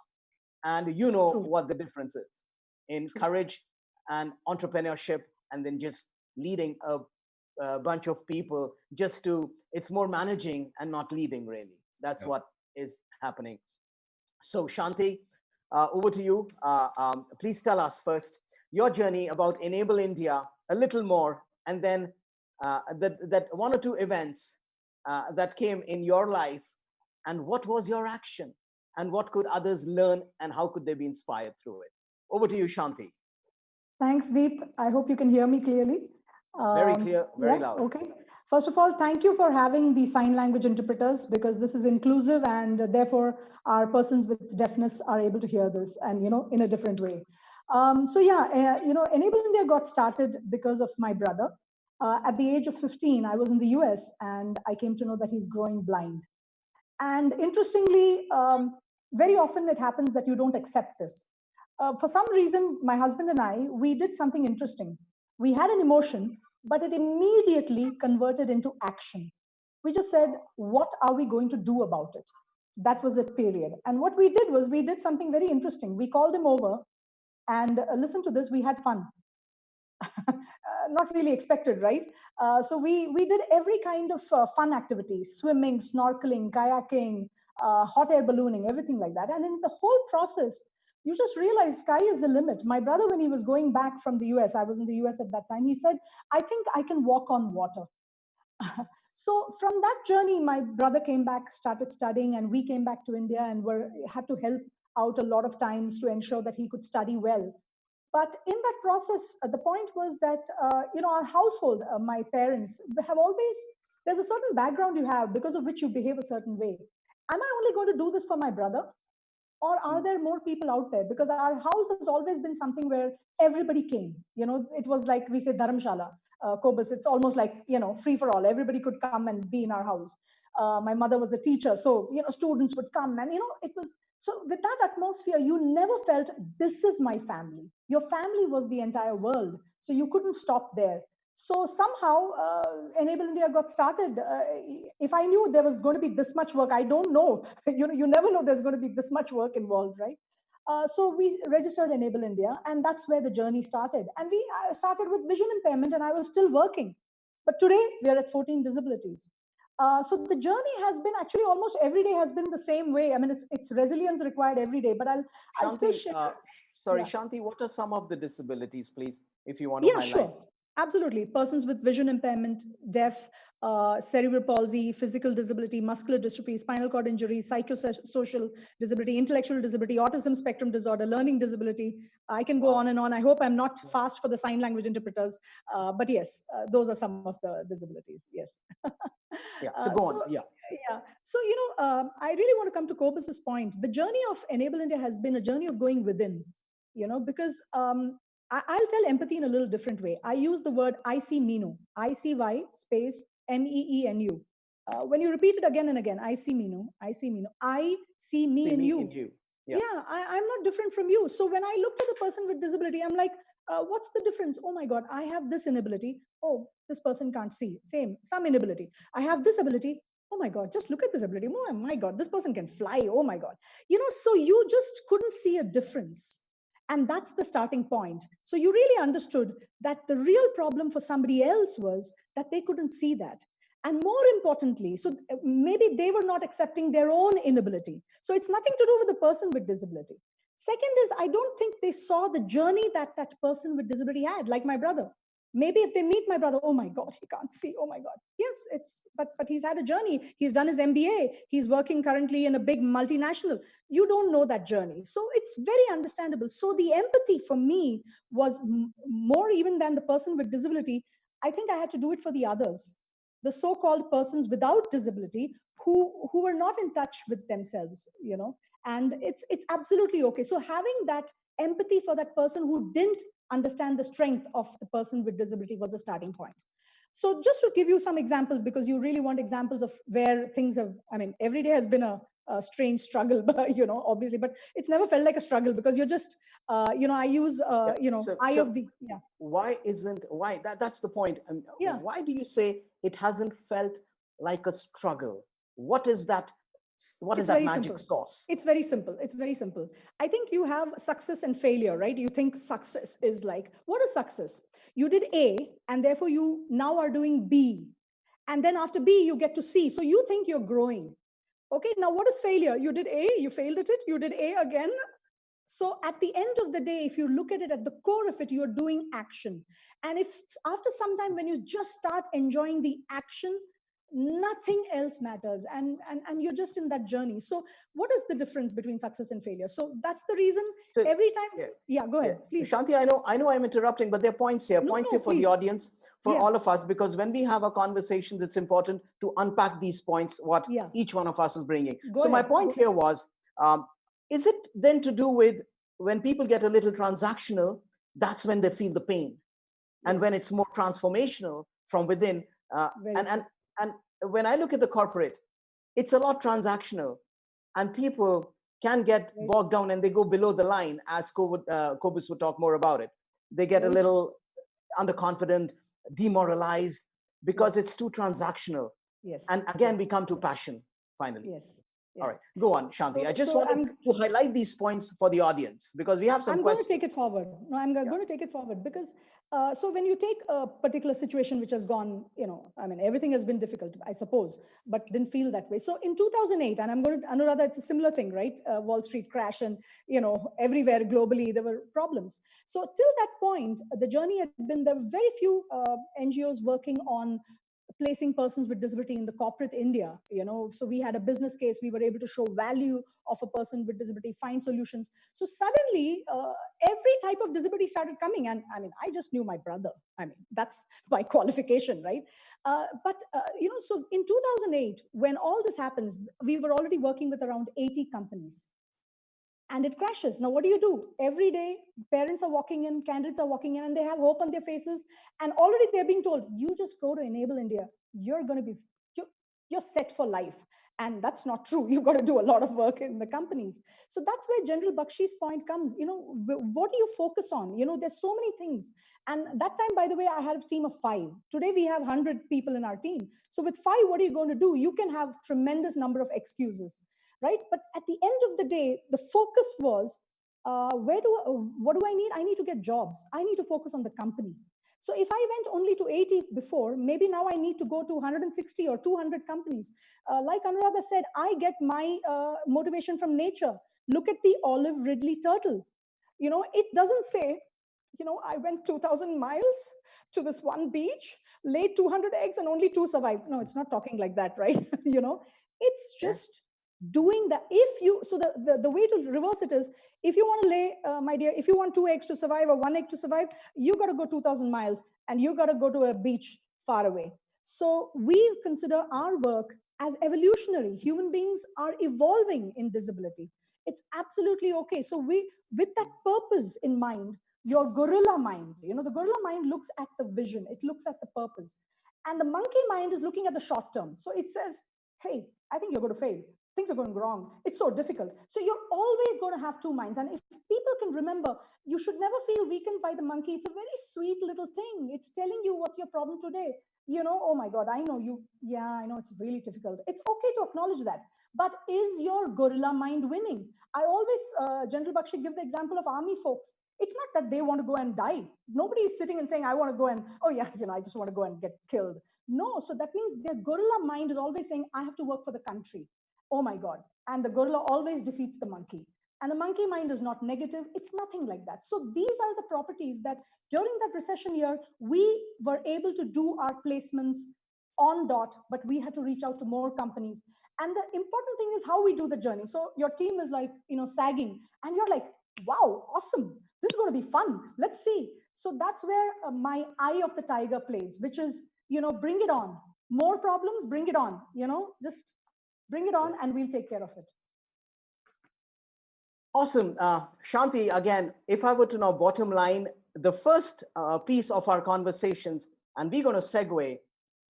and you know what the difference is in courage and entrepreneurship, and then just leading a bunch of people it's more managing and not leading, really. That's what is happening. So Shanti, over to you. Please tell us first your journey about Enable India a little more, and then that one or two events that came in your life, and what was your action, and what could others learn, and how could they be inspired through it? Over to you, Shanti. Thanks, Deep. I hope you can hear me clearly. Very clear, very loud. Okay. First of all, thank you for having the sign language interpreters, because this is inclusive, and therefore our persons with deafness are able to hear this, and in a different way. Enable India got started because of my brother. At the age of 15, I was in the US, and I came to know that he's growing blind. And interestingly, very often it happens that you don't accept this. For some reason, my husband and we did something interesting. We had an emotion, but it immediately converted into action. We just said, what are we going to do about it? That was it, period. And what we did was we did something very interesting. We called him over, and listen to this, we had fun. Not really expected, right? So we did every kind of fun activities: swimming, snorkeling, kayaking, hot air ballooning, everything like that. And in the whole process, you just realize sky is the limit. My brother, when he was going back from the US, I was in the US at that time, he said, I think I can walk on water. So from that journey, my brother came back, started studying, and we came back to India and had to help out a lot of times to ensure that he could study well. But in that process, the point was that, our household, my parents have always, there's a certain background you have because of which you behave a certain way. Am I only going to do this for my brother? Or are there more people out there? Because our house has always been something where everybody came. It was like we say Dharamshala, Kobus. It's almost like, free for all. Everybody could come and be in our house. My mother was a teacher, so students would come, and it was so. With that atmosphere, you never felt this is my family. Your family was the entire world, so you couldn't stop there. So somehow, Enable India got started. If I knew there was going to be this much work, I don't know. You never know there's going to be this much work involved, right? So we registered Enable India, and that's where the journey started. And we started with vision impairment, and I was still working. But today, we are at 14 disabilities. So the journey has been actually almost every day has been the same way. I mean, it's resilience required every day, but I'll still share. Shanti, what are some of the disabilities, please, if you want to highlight? Sure. Absolutely. Persons with vision impairment, deaf, cerebral palsy, physical disability, muscular dystrophy, spinal cord injury, psychosocial disability, intellectual disability, autism spectrum disorder, learning disability. I can go on and on. I hope I'm not fast for the sign language interpreters. But yes, those are some of the disabilities. Yes. Yeah. So go on. Yeah. Yeah. So, I really want to come to Kobus's point. The journey of Enable India has been a journey of going within, because I'll tell empathy in a little different way. I use the word IC-MENU, ICY space MEENU. When you repeat it again and again, IC-MENU, IC-MENU, I see me in you. Yeah, I'm not different from you. So when I look at the person with disability, I'm like, what's the difference? Oh my God, I have this inability. Oh, this person can't see. Some inability. I have this ability. Oh my God, just look at this ability. Oh my God, this person can fly. Oh my God. So you just couldn't see a difference. And that's the starting point. So you really understood that the real problem for somebody else was that they couldn't see that. And more importantly, so maybe they were not accepting their own inability. So it's nothing to do with the person with disability. Second is, I don't think they saw the journey that that person with disability had, like my brother. Maybe if they meet my brother, oh my God, he can't see. Oh my God. Yes, but he's had a journey. He's done his MBA. He's working currently in a big multinational. You don't know that journey. So it's very understandable. So the empathy for me was more even than the person with disability. I think I had to do it for the others, the so-called persons without disability who were not in touch with themselves, and it's absolutely okay. So having that empathy for that person who didn't understand the strength of the person with disability was the starting point. So just to give you some examples, because you really want examples of where things have, every day has been a strange struggle, but, obviously, but it's never felt like a struggle because you're just, I use, Why that's the point. Why do you say it hasn't felt like a struggle? What is that magic sauce? It's very simple. I think you have success and failure, right? You think success is like, what is success? You did A, and therefore you now are doing B. And then after B, you get to C. So you think you're growing. Okay, now what is failure? You did A, you failed at it, you did A again. So at the end of the day, if you look at it at the core of it, you're doing action. And if after some time, when you just start enjoying the action, nothing else matters, and you're just in that journey. So what is the difference between success and failure? So that's the reason. So every time, go ahead, please. Shanti, I know I'm interrupting, but there are points here for the audience, for all of us, because when we have a conversation, it's important to unpack these points, what each one of us is bringing. My point here was, is it then to do with when people get a little transactional, that's when they feel the pain, and when it's more transformational from within, and when I look at the corporate, it's a lot transactional, and people can get bogged down and they go below the line, as Kobus would talk more about it. They get a little underconfident, demoralized, because it's too transactional. Yes. And again, we come to passion finally. Yes. All right, go on, Shanti. I just wanted to highlight these points for the audience because we have some questions. I'm going to take it forward. No, I'm going to take it forward because, so when you take a particular situation which has gone, everything has been difficult, I suppose, but didn't feel that way. So in 2008, and Anuradha, it's a similar thing, right? Wall Street crash and, everywhere globally, there were problems. So till that point, the journey had been, there were very few NGOs working on placing persons with disability in the corporate India, so we had a business case, we were able to show value of a person with disability, find solutions. So suddenly every type of disability started coming. And I just knew my brother. That's my qualification, right? So in 2008, when all this happens, we were already working with around 80 companies. And it crashes. Now, what do? Every day, parents are walking in, candidates are walking in, and they have hope on their faces. And already they're being told, you just go to Enable India. You're going to be, you're set for life. And that's not true. You've got to do a lot of work in the companies. So that's where General Bakshi's point comes. What do you focus on? There's so many things. And that time, by the way, I had a team of 5. Today, we have 100 people in our team. So with 5, what are you going to do? You can have tremendous number of excuses. Right? But at the end of the day, the focus was, what do I need? I need to get jobs. I need to focus on the company. So if I went only to 80 before, maybe now I need to go to 160 or 200 companies. Like Anuradha said, I get my motivation from nature. Look at the olive Ridley turtle. It doesn't say, I went 2,000 miles to this one beach, laid 200 eggs, and only 2 survived. No, it's not talking like that, right? You know, it's just doing that. If you, so the way to reverse it is, if you want to lay, my dear, if you want 2 eggs to survive or 1 egg to survive, you got to go 2,000 miles and you got to go to a beach far away. So we consider our work as evolutionary. Human beings are evolving in disability. It's absolutely okay. So we, with that purpose in mind, your gorilla mind, you know, the gorilla mind looks at the vision, it looks at the purpose. And the monkey mind is looking at the short term. So it says, hey, I think you're going to fail. Things are going wrong. It's so difficult. So you're always going to have 2 minds. And if people can remember, you should never feel weakened by the monkey. It's a very sweet little thing. It's telling you what's your problem today. You know, oh my God, I know you. Yeah, I know it's really difficult. It's okay to acknowledge that. But is your gorilla mind winning? I always, General Bakshi, give the example of army folks. It's not that they want to go and die. Nobody is sitting and saying, I want to go and, oh yeah, you know, I just want to go and get killed. No, so that means their gorilla mind is always saying, I have to work for the country. Oh my God. And the gorilla always defeats the monkey. And the monkey mind is not negative. It's nothing like that. So these are the properties that during that recession year, we were able to do our placements on dot, but we had to reach out to more companies. And the important thing is how we do the journey. So your team is like, you know, sagging, and you're like, wow, awesome. This is going to be fun. Let's see. So that's where my eye of the tiger plays, which is, you know, bring it on. More problems, bring it on. You know, just bring it on and we'll take care of it. Awesome. Shanti, again, if I were to now bottom line, the first piece of our conversations, and we're going to segue,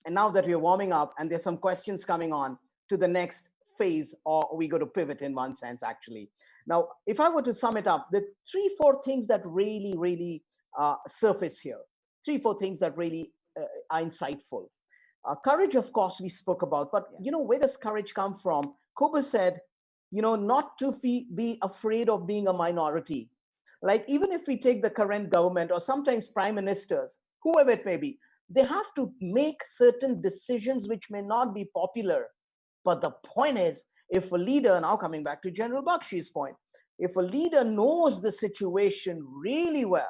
and now that we're warming up and there's some questions coming on to the next phase, or we go to pivot in one sense, actually. Now, if I were to sum it up, the 3-4 things that really surface here, 3-4 things that really are insightful. Courage, of course, we spoke about, but you know, where does courage come from? Kobus said, you know, not to be afraid of being a minority. Like, even if we take the current government or sometimes prime ministers, whoever it may be, they have to make certain decisions which may not be popular. But the point is, if a leader, now coming back to General Bakshi's point, if a leader knows the situation really well,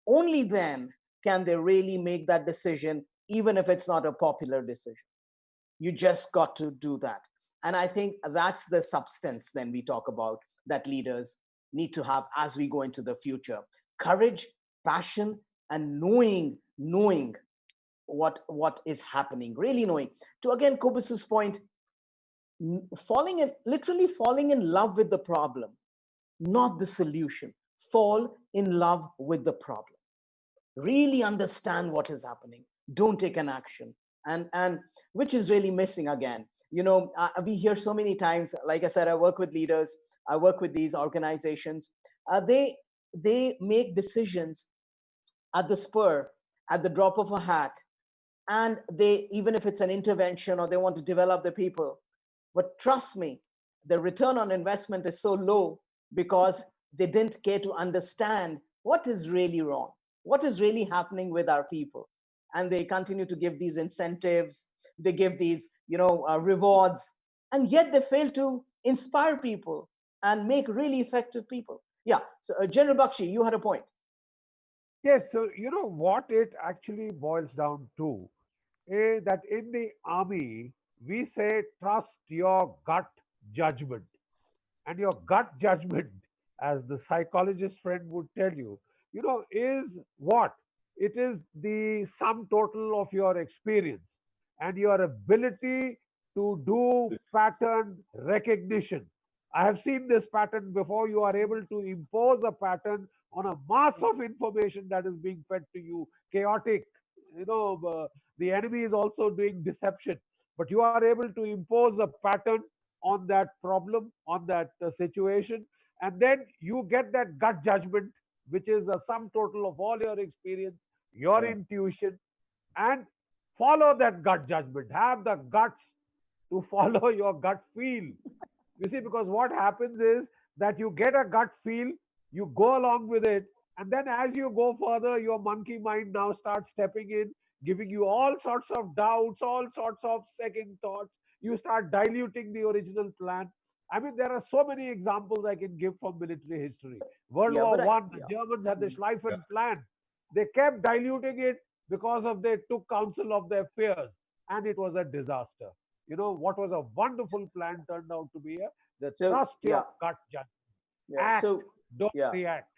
only then can they really make that decision, even if it's not a popular decision. You just got to do that. And I think that's the substance then we talk about that leaders need to have as we go into the future. Courage, passion, and knowing what is happening, really knowing. To again, Kobus's point, literally falling in love with the problem, not the solution. Fall in love with the problem. Really understand what is happening. Don't take an action. And which is really missing again. You know, we hear so many times, like I said, I work with leaders, I work with these organizations. They make decisions at the spur, at the drop of a hat. And they, even if it's an intervention or they want to develop the people, but trust me, the return on investment is so low because they didn't care to understand what is really wrong, what is really happening with our people. And they continue to give these incentives, they give these, you know, rewards, and yet they fail to inspire people and make really effective people. Yeah, so General Bakshi, you had a point. Yes, so you know what it actually boils down to is that in the army, we say trust your gut judgment. And your gut judgment, as the psychologist friend would tell you know, is what? It is the sum total of your experience and your ability to do pattern recognition. I have seen this pattern before. You are able to impose a pattern on a mass of information that is being fed to you, chaotic. You know, the enemy is also doing deception, but you are able to impose a pattern on that problem, on that situation, and then you get that gut judgment, which is the sum total of all your experience, your intuition, and follow that gut judgment. Have the guts to follow your gut feel. You see, because what happens is that you get a gut feel, you go along with it, and then as you go further, your monkey mind now starts stepping in, giving you all sorts of doubts, all sorts of second thoughts. You start diluting the original plan. I mean, there are so many examples I can give from military history. World Yeah, War but One, the Germans had the Schleifen plan. They kept diluting it because of they took counsel of their fears, and it was a disaster. What was a wonderful plan turned out to be the So trust yeah, your gut judgment. yeah. Act, So don't yeah, react.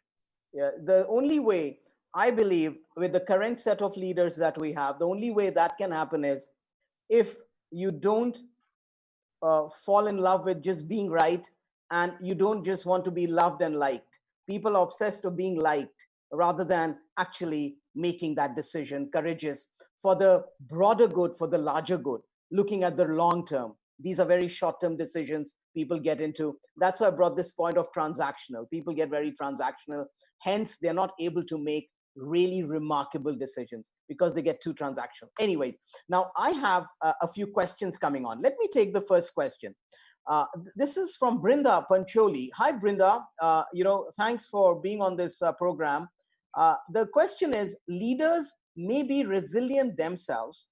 yeah. The only way I believe with the current set of leaders that we have, the only way that can happen is if you don't fall in love with just being right, and you don't just want to be loved and liked. People are obsessed with being liked rather than actually making that decision courageous for the broader good, for the larger good, looking at the long term. These are very short term decisions people get into. That's why I brought this point of transactional. People get very transactional, hence they're not able to make really remarkable decisions because they get too transactional. Anyways, now, I have a few questions coming on. Let me take the first question. This is from Brinda Pancholi. Hi, Brinda. Thanks for being on this program. The question is, leaders may be resilient themselves,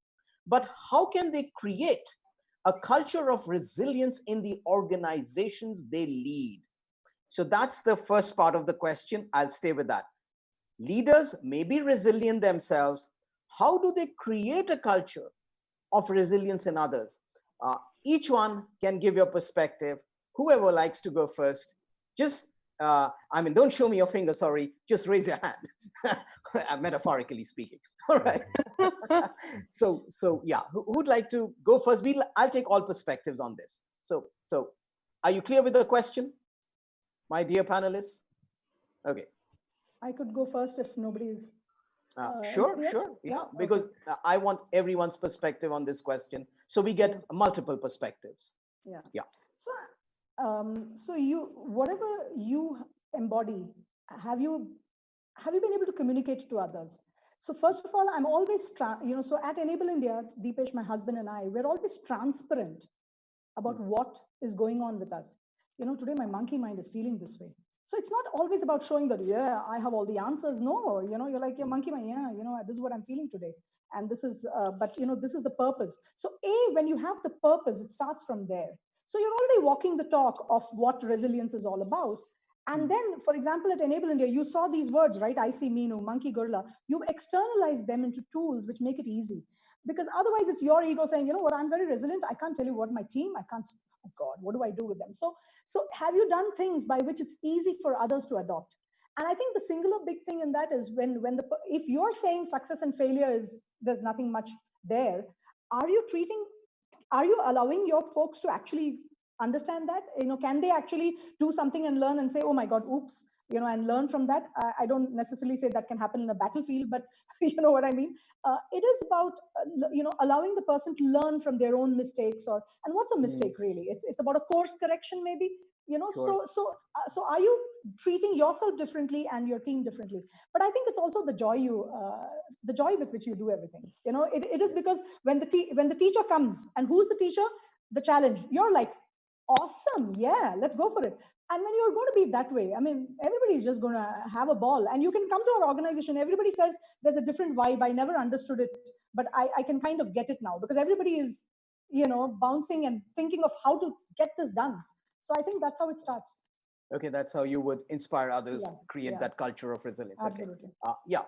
but how can they create a culture of resilience in the organizations they lead? So that's the first part of the question. I'll stay with that. Leaders may be resilient themselves. How do they create a culture of resilience in others? Each one can give your perspective. Whoever likes to go first, just, don't show me your finger, sorry, just raise your hand, metaphorically speaking. All right. So yeah, who'd like to go first? I'll take all perspectives on this. So are you clear with the question, my dear panelists? Okay. I could go first if nobody's. Sure, yeah, because okay. I want everyone's perspective on this question, so we get multiple perspectives. Yeah. So you, whatever you embody, have you been able to communicate to others? So first of all, I'm always so at Enable India, Deepesh, my husband, and I, we're always transparent about what is going on with us. Today my monkey mind is feeling this way. So it's not always about showing that, yeah, I have all the answers. No, you're like, your monkey mind, yeah, this is what I'm feeling today. And this is, this is the purpose. So when you have the purpose, it starts from there. So you're already walking the talk of what resilience is all about. And then, for example, at Enable India, you saw these words, right? I see Meenu, monkey, gorilla. You've externalized them into tools which make it easy. Because otherwise it's your ego saying, what, I'm very resilient. I can't tell you what my team, I can't, oh God, what do I do with them? So have you done things by which it's easy for others to adopt? And I think the singular big thing in that is if you're saying success and failure is, there's nothing much there, are you allowing your folks to actually understand that? Can they actually do something and learn and say, oh my God, oops, and learn from that? I don't necessarily say that can happen in a battlefield, but you know what I mean? It is about, allowing the person to learn from their own mistakes and what's a mistake really? It's about a course correction maybe, Sure. So are you treating yourself differently and your team differently? But I think it's also the joy with which you do everything. It is because when the teacher comes, and who's the teacher? The challenge. You're like, awesome, yeah, let's go for it. And when you're going to be that way, everybody's just going to have a ball. And you can come to our organization. Everybody says there's a different vibe. I never understood it, but I can kind of get it now because everybody is, bouncing and thinking of how to get this done. So I think that's how it starts. Okay, that's how you would inspire others, create that culture of resilience. Absolutely. Okay.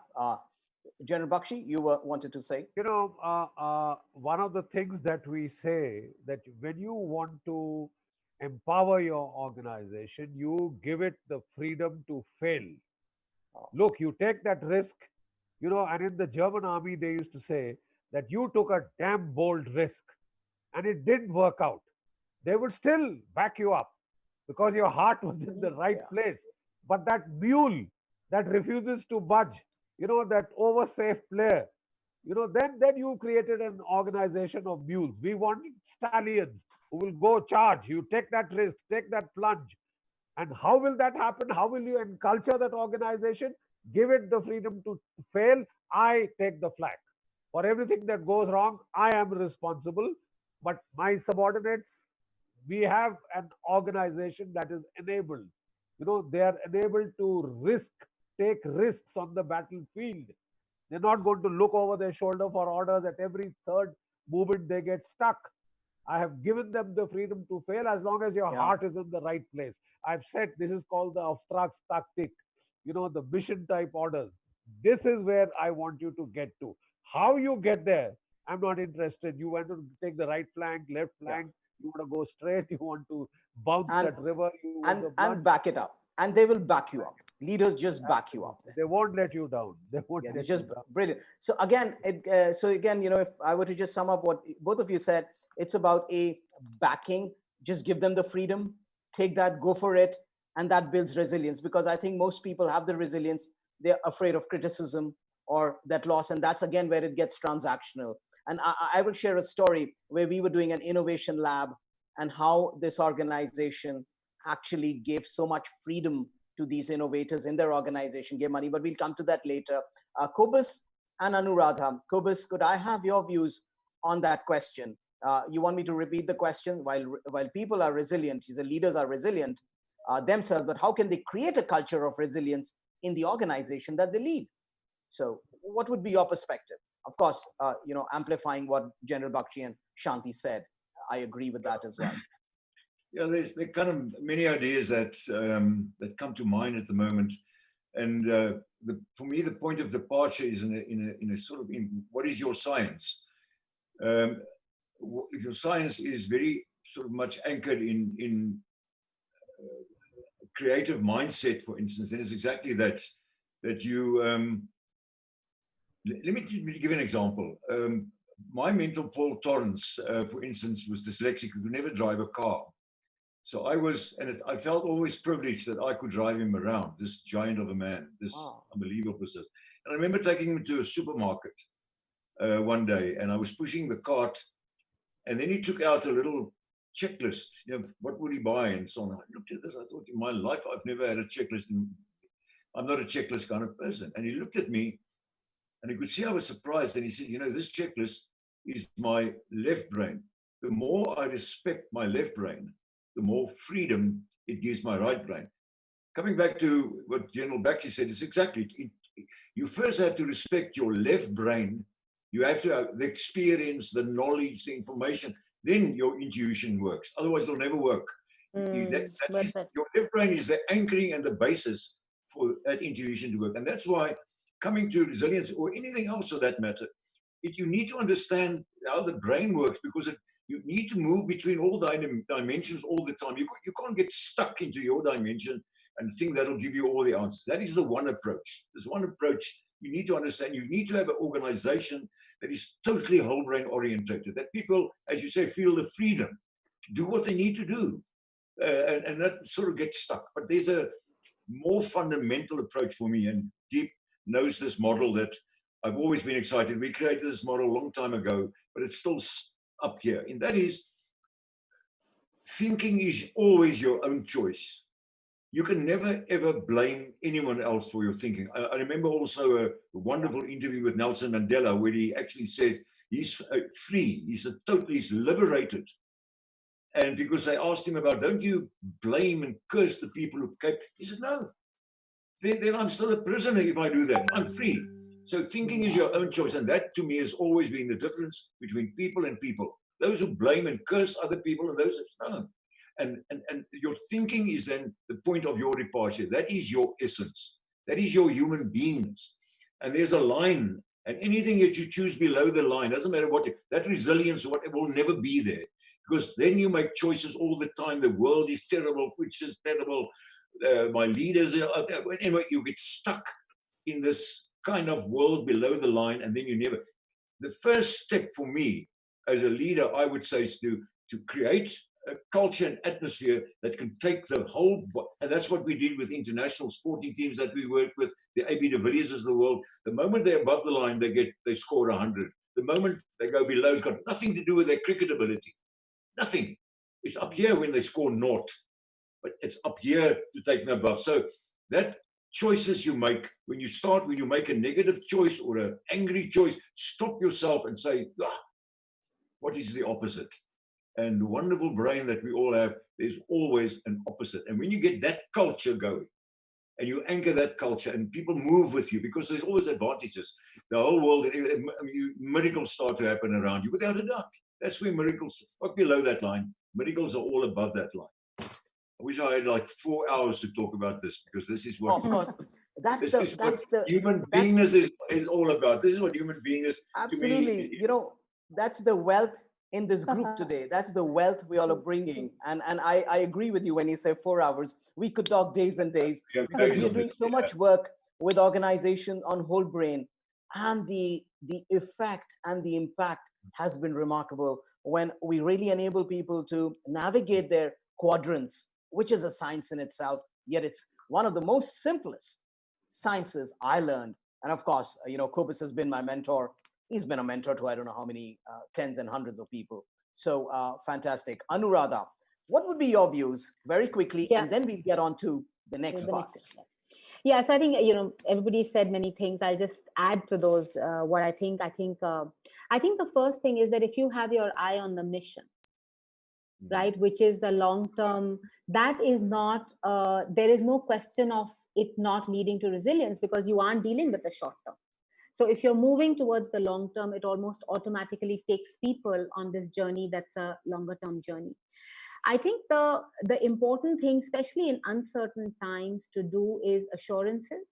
General Bakshi, you wanted to say? One of the things that we say that when you want to empower your organization, you give it the freedom to fail. Look, you take that risk, and in the German army, they used to say that you took a damn bold risk and it didn't work out. They would still back you up because your heart was in the right place. But that mule that refuses to budge, that oversafe player, then you created an organization of mules. We want stallions who will go charge. You take that risk, take that plunge. And how will that happen? How will you enculture that organization? Give it the freedom to fail. I take the flak. For everything that goes wrong, I am responsible. But my subordinates, we have an organization that is enabled. They are enabled to take risks on the battlefield. They're not going to look over their shoulder for orders at every third movement they get stuck. I have given them the freedom to fail as long as your heart is in the right place. I've said this is called the Auftragstaktik, the mission type orders. This is where I want you to get to. How you get there, I'm not interested. You want to take the right flank, left Yeah. flank, you want to go straight, you want to bounce And that river, you want to and blunt. back it up, and they will back you up. Leaders just back you up. Absolutely. They won't let you down. They won't Yeah, they're let you just down. brilliant. So again, if I were to just sum up what both of you said, it's about a backing. Just give them the freedom, take that, go for it, and that builds resilience. Because I think most people have the resilience. They're afraid of criticism or that loss, and that's again where it gets transactional. And I will share a story where we were doing an innovation lab, and how this organization actually gave so much freedom to these innovators in their organization, gave money, but we'll come to that later. Kobus and Anuradha. Kobus, could I have your views on that question? You want me to repeat the question? While people are resilient, the leaders are resilient themselves, but how can they create a culture of resilience in the organization that they lead? So what would be your perspective? Of course, amplifying what General Bakshi and Shanti said. I agree with that as well. Yeah, there are kind of many ideas that that come to mind at the moment, and for me, the point of departure is in a sort of what is your science? If your science is very sort of much anchored in creative mindset, for instance, then it's exactly that you. Let me give you an example. My mentor, Paul Torrance, for instance, was dyslexic, who could never drive a car. So I felt always privileged that I could drive him around, this giant of a man, this unbelievable person. And I remember taking him to a supermarket one day, and I was pushing the cart, and then he took out a little checklist, what would he buy and so on. I looked at this, I thought, in my life, I've never had a checklist, and I'm not a checklist kind of person. And he looked at me, and he could see I was surprised, and he said, this checklist is my left brain. The more I respect my left brain, the more freedom it gives my right brain. Coming back to what General Bakshi said, it's exactly, you first have to respect your left brain. You have to have the experience, the knowledge, the information, then your intuition works. Otherwise, it'll never work. Your left brain is the anchoring and the basis for that intuition to work. And that's why coming to resilience or anything else for that matter, you need to understand how the brain works, because you need to move between all dimensions all the time. You can't get stuck into your dimension and think that'll give you all the answers. That is the one approach. There's one approach you need to understand. You need to have an organization that is totally whole brain orientated, that people, as you say, feel the freedom to do what they need to do. And that sort of gets stuck. But there's a more fundamental approach for me, and Deep knows this model that I've always been excited. We created this model a long time ago, but it's still up here. And that is, thinking is always your own choice. You can never, ever blame anyone else for your thinking. I remember also a wonderful interview with Nelson Mandela, where he actually says he's free, he's liberated. And because they asked him about, don't you blame and curse the people who came? He said, no, then I'm still a prisoner if I do that. I'm free. So thinking is your own choice. And that to me has always been the difference between people and people. Those who blame and curse other people, and those who don't. And your thinking is then the point of your departure. That is your essence. That is your human beings. And there's a line, and anything that you choose below the line, doesn't matter what, that resilience or whatever will never be there. Because then you make choices all the time. The world is terrible, which is terrible. My leaders are out there. Anyway, you get stuck in this kind of world below the line, and then you never. The first step for me as a leader, I would say, is to create a culture and atmosphere that can take the whole, and that's what we did with international sporting teams that we work with, the AB de Villiers of the world. The moment they're above the line, they score 100. The moment they go below, it's got nothing to do with their cricket ability. Nothing. It's up here when they score naught, but it's up here to take them above. So that choices you make, when you make a negative choice or an angry choice, stop yourself and say, what is the opposite? And the wonderful brain that we all have, there's always an opposite. And when you get that culture going, and you anchor that culture, and people move with you, because there's always advantages. The whole world, miracles start to happen around you, without a doubt. That's where miracles, not below that line. Miracles are all above that line. I wish I had like 4 hours to talk about this, because this is what, Of course, this is what human that's beingness is all about. This is what human beingness to absolutely, me. you know, that's the wealth in this group today. That's the wealth we all are bringing. And I agree with you when you say 4 hours. We could talk days and days, Yeah, because days we are on doing this, so much work with organization on whole brain, and the effect and the impact has been remarkable when we really enable people to navigate their quadrants, which is a science in itself, yet it's one of the most simplest sciences I learned. And of course, you know, Kobus has been my mentor. He's been a mentor to I don't know how many tens and hundreds of people. So fantastic. Anuradha, what would be your views very quickly, and then Yes. we'll get on to the next The part. next, yeah. So I think, you know, everybody said many things. I'll just add to those what I think. I think the first thing is that if you have your eye on the mission, right, which is the long term, that is not, there is no question of it not leading to resilience, because you aren't dealing with the short term. So if you're moving towards the long term, it almost automatically takes people on this journey that's a longer term journey. I think the important thing, especially in uncertain times, to do is assurances.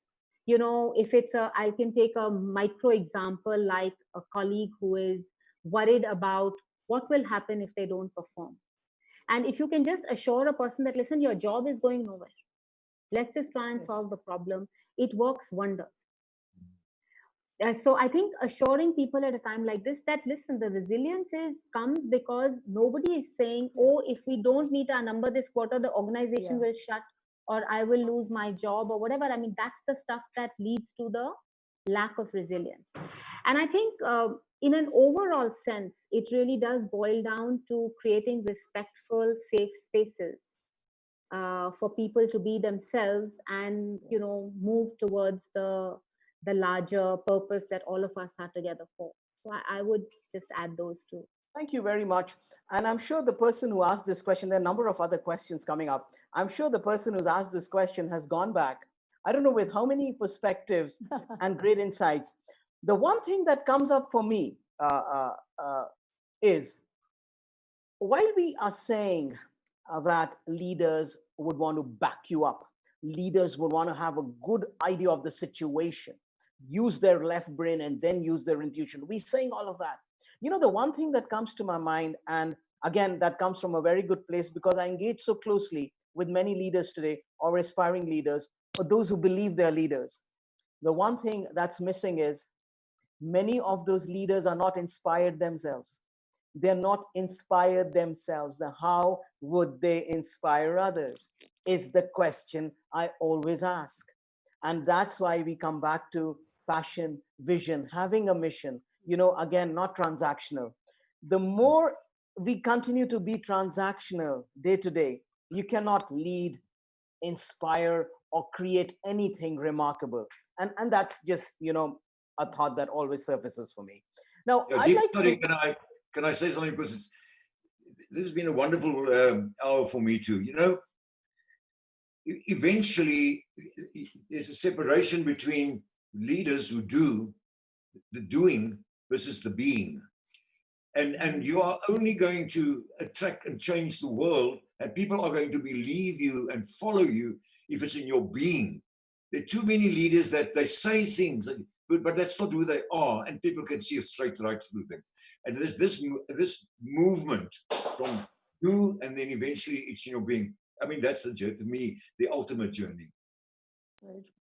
You know, if it's a, I can take a micro example, like a colleague who is worried about what will happen if they don't perform. And if you can just assure a person that, listen, your job is going nowhere, let's just try and Yes. solve the problem, it works wonders. So I think assuring people at a time like this that, listen, the resilience comes because nobody is saying, oh, if we don't meet our number this quarter, the organization will shut, or I will lose my job, or whatever. I mean, that's the stuff that leads to the lack of resilience. And I think in an overall sense, it really does boil down to creating respectful, safe spaces for people to be themselves and, you know, move towards the larger purpose that all of us are together for. So I would just add those two. Thank you very much. And I'm sure the person who asked this question, there are a number of other questions coming up. I'm sure the person who's asked this question has gone back, I don't know with how many perspectives and great insights. The one thing that comes up for me is, while we are saying that leaders would want to back you up, leaders would want to have a good idea of the situation, use their left brain and then use their intuition. We're saying all of that. You know, the one thing that comes to my mind, and again, that comes from a very good place because I engage so closely with many leaders today, or aspiring leaders, or those who believe they're leaders. The one thing that's missing is many of those leaders are not inspired themselves. They're not inspired themselves. Then how would they inspire others? Is the question I always ask. And that's why we come back to passion, vision, having a mission, you know, again, not transactional. The more we continue to be transactional day to day, you cannot lead, inspire, or create anything remarkable. And that's just, you know, a thought that always surfaces for me. Now, Yeah, I'd Deep, like sorry, to. can I say something? Because this has been a wonderful hour for me too. You know, eventually there's a separation between leaders who do the doing versus the being. And you are only going to attract and change the world, and people are going to believe you and follow you if it's in your being. There are too many leaders that they say things, but that's not who they are, and people can see it straight right through them. And there's this movement from you, and then eventually it's in your being. I mean, that's the journey, to me, the ultimate journey.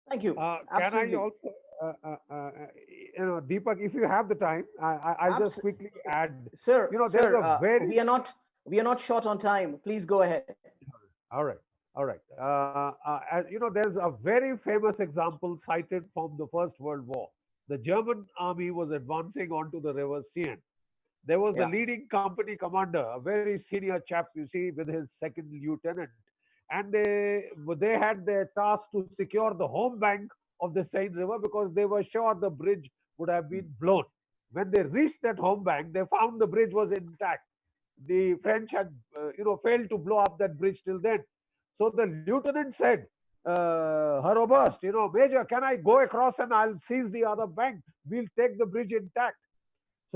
Thank you. Can I Absolutely. also, you know, Deepak, if you have the time, I'll just quickly add. Sir, You know, there's sir, a very we are not short on time. Please go ahead. all right, all right. You know, there's a very famous example cited from the First World War. The German army was advancing onto the river Seine. There was the Yeah. leading company commander, a very senior chap, you see, with his second lieutenant. And they had their task to secure the home bank of the Seine River because they were sure the bridge would have been blown. When they reached that home bank, they found the bridge was intact. The French had, you know, failed to blow up that bridge till then. So the lieutenant said, Her Robust, you know, Major, can I go across and I'll seize the other bank? We'll take the bridge intact.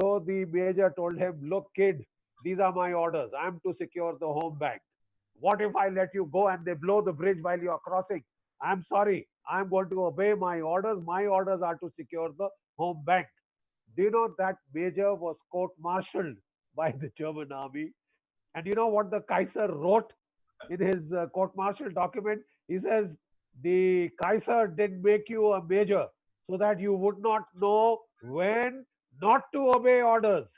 So the major told him, look, kid, these are my orders. I'm to secure the home bank. What if I let you go and they blow the bridge while you are crossing? I'm sorry. I'm going to obey my orders. My orders are to secure the home bank. Do you know that major was court-martialed by the German army? And you know what the Kaiser wrote in his court-martial document? He says, the Kaiser didn't make you a major so that you would not know when not to obey orders.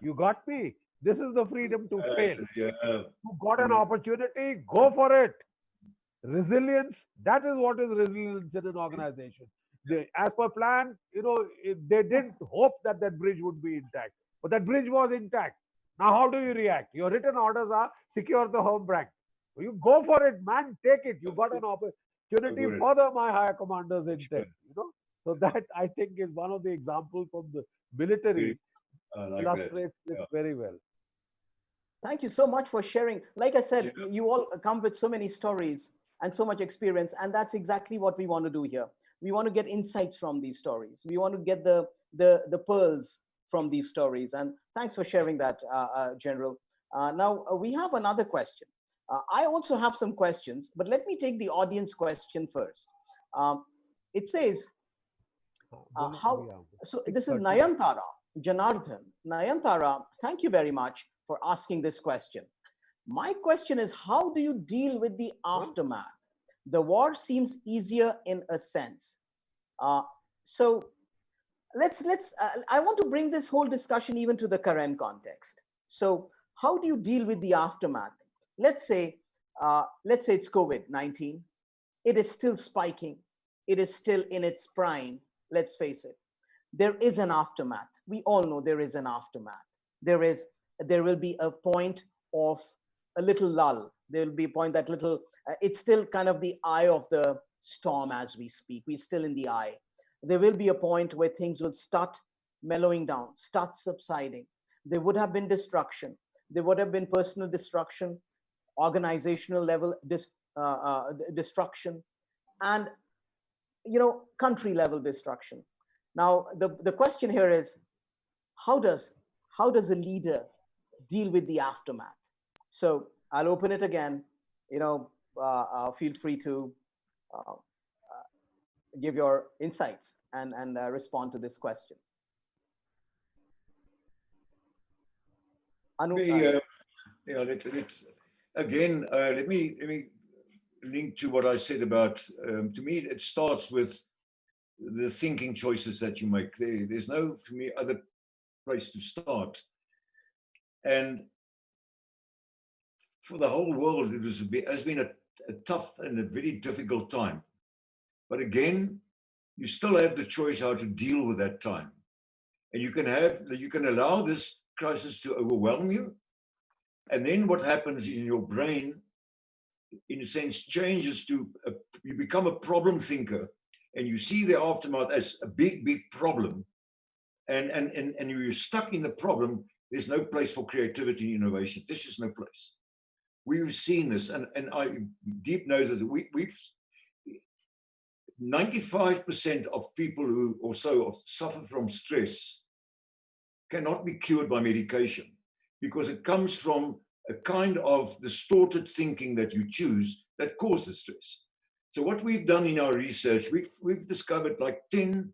You got me? This is the freedom to fail. Yeah. You got an opportunity, go for it. Resilience, that is what is resilience in an organization. As per plan, they didn't hope that that bridge would be intact, but that bridge was intact. Now, how do you react? Your written orders are secure the home bank. You go for it, man, take it. You got an opportunity, further my higher commander's intent. So that, I think, is one of the examples from the military. Illustrates it very well. Thank you so much for sharing. Like I said, you all come with so many stories and so much experience, and that's exactly what we want to do here. We want to get insights from these stories. We want to get the pearls from these stories. And thanks for sharing that, General. Now, we have another question. I also have some questions, but let me take the audience question first. It says, so this is Nayantara Janardhan. Nayantara, thank you very much for asking this question. My question is, how do you deal with the aftermath? The war seems easier in a sense. So I want to bring this whole discussion even to the current context. So how do you deal with the aftermath? Let's say it's COVID-19. It is still spiking. It is still in its prime. Let's face it. There is an aftermath. We all know there is an aftermath. There will be a point of a little lull. There will be a point that it's still kind of the eye of the storm as we speak. We're still in the eye. There will be a point where things will start mellowing down, start subsiding. There would have been destruction. There would have been personal destruction, organizational level destruction, and country level destruction. Now, the question here is, how does a leader deal with the aftermath? So I'll open it again. Feel free to give your insights and respond to this question. Let me link to what I said about, to me, it starts with the thinking choices that you make. There's no, to me, other place to start. And for the whole world, it has been a tough and a very difficult time. But again, you still have the choice how to deal with that time. And you can allow this crisis to overwhelm you. And then what happens in your brain, in a sense, changes to, you become a problem thinker, and you see the aftermath as a big, big problem. And you're stuck in the problem. There's no place for creativity and innovation. There's just no place. We've seen this, and Deep knows that we've 95% of people who also suffer from stress cannot be cured by medication, because it comes from a kind of distorted thinking that you choose that causes stress. So what we've done in our research, we've discovered like 10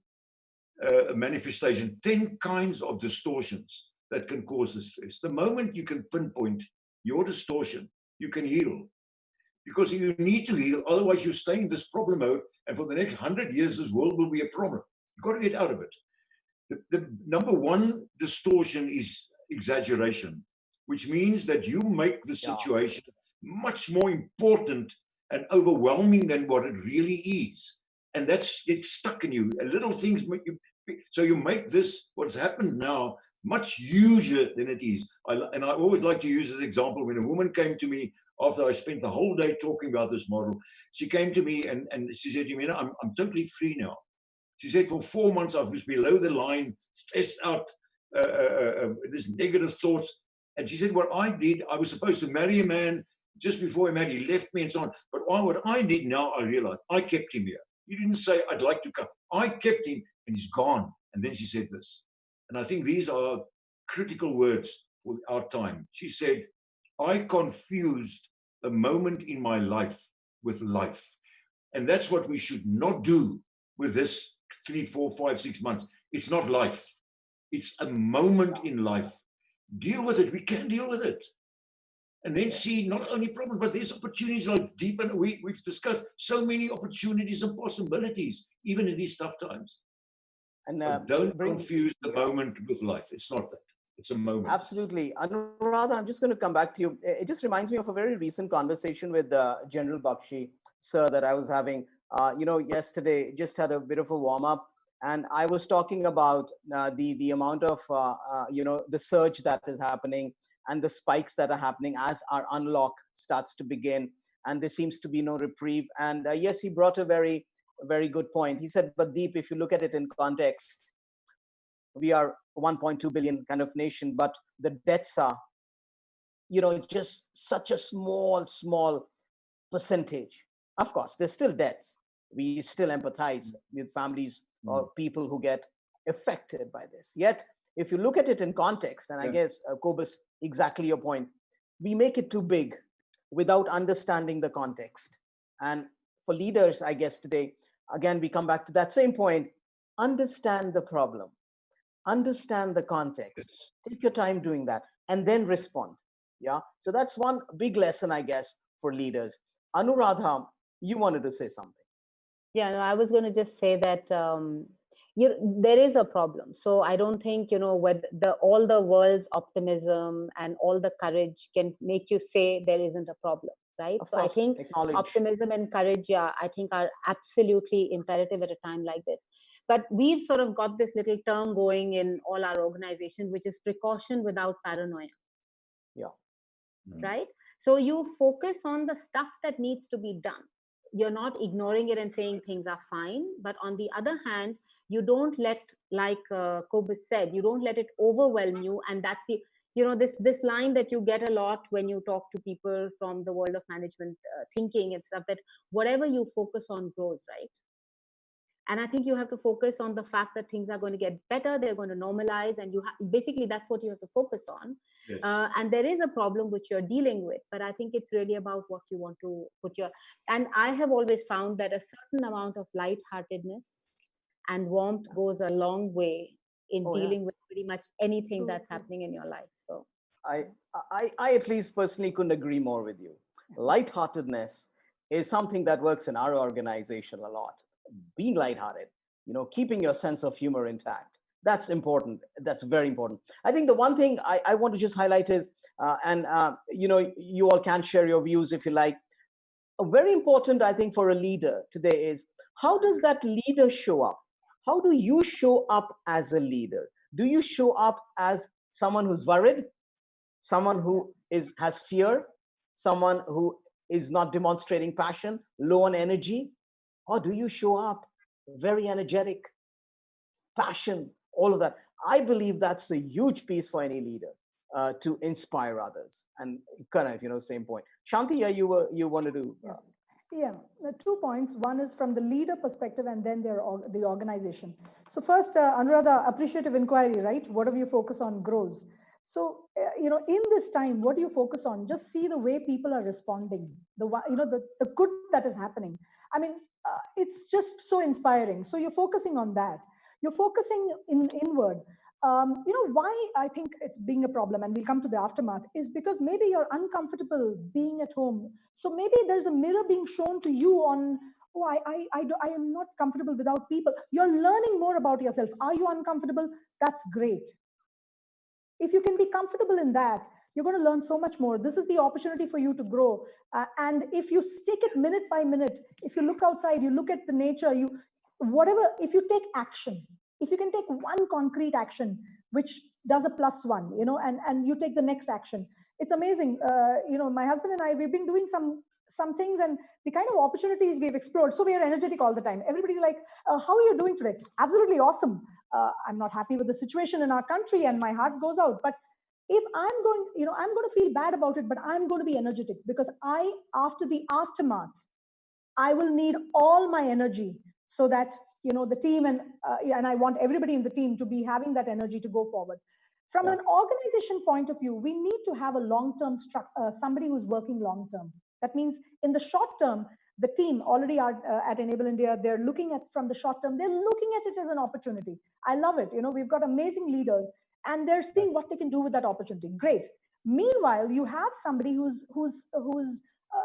manifestations, 10 kinds of distortions that can cause the stress. The moment you can pinpoint your distortion, you can heal. Because you need to heal, otherwise you stay in this problem mode, and for the next 100 years, this world will be a problem. You've got to get out of it. The number one distortion is exaggeration, which means that you make the situation much more important and overwhelming than what it really is. And it's stuck in you. Little things make you, so you make this, what's happened now, much huger than it is. And I always like to use this example. When a woman came to me after I spent the whole day talking about this model, she came to me and she said, I'm totally free now. She said, for 4 months, I was below the line, stressed out, this negative thoughts. And she said, what I did, I was supposed to marry a man. Just before he married, he left me and so on. But what I did now, I realized, I kept him here. He didn't say, I'd like to come. I kept him and he's gone. And then she said this. And I think these are critical words for our time. She said, I confused a moment in my life with life. And that's what we should not do with this 3, 4, 5, 6 months. It's not life. It's a moment in life. Deal with it. We can deal with it. And then see not only problems, but there's opportunities like deep, and we've discussed so many opportunities and possibilities, even in these tough times. And don't confuse the moment with life. It's not that. It's a moment. Absolutely. Anuradha, I'm just going to come back to you. It just reminds me of a very recent conversation with General Bakshi, sir, that I was having, yesterday. Just had a bit of a warm up. And I was talking about the amount of, the surge that is happening and the spikes that are happening as our unlock starts to begin. And there seems to be no reprieve. And yes, he brought a very, very good point. He said, but Deep, if you look at it in context, we are 1.2 billion kind of nation, but the deaths are, just such a small percentage. Of course, there's still deaths. We still empathize with families or people who get affected by this. Yet, if you look at it in context, and I guess, Kobus, exactly your point, we make it too big without understanding the context. And for leaders, I guess today, again, we come back to that same point, understand the problem, understand the context, take your time doing that, and then respond. Yeah. So that's one big lesson, I guess, for leaders. Anuradha, you wanted to say something. Yeah, no, I was going to just say that there is a problem. So I don't think, whether all the world's optimism and all the courage can make you say there isn't a problem, right? Of so course, I think optimism and courage, I think are absolutely imperative at a time like this. But we've sort of got this little term going in all our organizations, which is precaution without paranoia. Yeah. Right? So you focus on the stuff that needs to be done. You're not ignoring it and saying things are fine. But on the other hand, you don't let, like Kobus said, you don't let it overwhelm you. And that's the, this line that you get a lot when you talk to people from the world of management thinking and stuff, that whatever you focus on grows, right? And I think you have to focus on the fact that things are going to get better, they're going to normalize, and basically that's what you have to focus on. Yes. And there is a problem which you're dealing with, but I think it's really about what you want to put and I have always found that a certain amount of lightheartedness and warmth goes a long way in dealing with pretty much anything that's happening in your life. So I at least personally couldn't agree more with you. Lightheartedness is something that works in our organization a lot. Being lighthearted, keeping your sense of humor intact. That's important. That's very important. I think the one thing I want to just highlight is, you all can share your views if you like. Very important, I think, for a leader today is, how does that leader show up? How do you show up as a leader? Do you show up as someone who's worried, someone who has fear, someone who is not demonstrating passion, low on energy? Or do you show up very energetic, passion, all of that? I believe that's a huge piece for any leader to inspire others. And kind of, same point. Shanti, you wanted to... Yeah, 2 points. One is from the leader perspective and then the organization. So first, Anuradha, appreciative inquiry, right? Whatever you focus on grows. So, in this time, what do you focus on? Just see the way people are responding, the good that is happening. I mean, it's just so inspiring. So you're focusing on that. You're focusing inward. Why I think it's being a problem, and we'll come to the aftermath, is because maybe you're uncomfortable being at home. So maybe there's a mirror being shown to you on, I am not comfortable without people. You're learning more about yourself. Are you uncomfortable? That's great. If you can be comfortable in that, you're going to learn so much more. This is the opportunity for you to grow. And if you stick it minute by minute, if you look outside, you look at the nature, if you take action, if you can take one concrete action, which does a +1, and you take the next action, it's amazing. My husband and I, we've been doing some things, and the kind of opportunities we've explored. So we are energetic all the time. Everybody's like, how are you doing today? Absolutely awesome. I'm not happy with the situation in our country, and my heart goes out. But if I'm going to feel bad about it, but I'm going to be energetic, because after the aftermath, I will need all my energy so that, the team and I want everybody in the team to be having that energy to go forward. From an organization point of view, we need to have a long-term somebody who's working long-term. That means in the short term, the team already are at Enable India, they're looking at from the short term, they're looking at it as an opportunity. I love it. We've got amazing leaders and they're seeing what they can do with that opportunity. Great. Meanwhile, you have somebody who's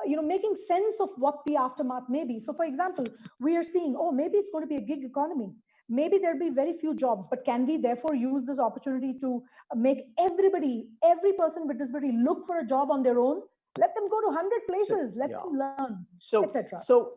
making sense of what the aftermath may be. So for example, we are seeing, oh, maybe it's going to be a gig economy. Maybe there'll be very few jobs, but can we therefore use this opportunity to make every person with disability look for a job on their own? Let them go to 100 places, let them learn, etc. So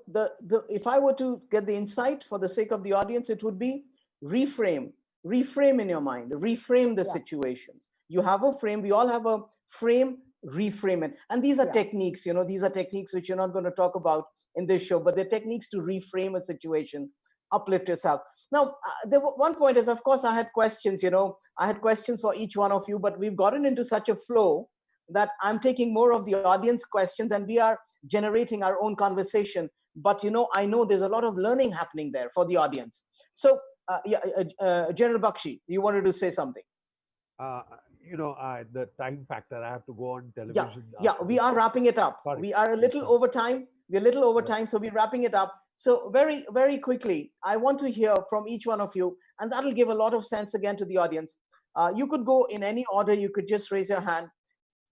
if I were to get the insight for the sake of the audience, it would be reframe in your mind, reframe the situations. You have a frame, we all have a frame, reframe it. And these are techniques, these are techniques which you're not going to talk about in this show, but they're techniques to reframe a situation, uplift yourself. Now, one point is, of course, I had questions, I had questions for each one of you, but we've gotten into such a flow that I'm taking more of the audience questions and we are generating our own conversation. But, I know there's a lot of learning happening there for the audience. So, General Bakshi, you wanted to say something? The time factor, I have to go on television. We are wrapping it up. Sorry. We are a little over time. We're a little over time, so we're wrapping it up. So very, very quickly, I want to hear from each one of you, and that'll give a lot of sense again to the audience. You could go in any order. You could just raise your hand.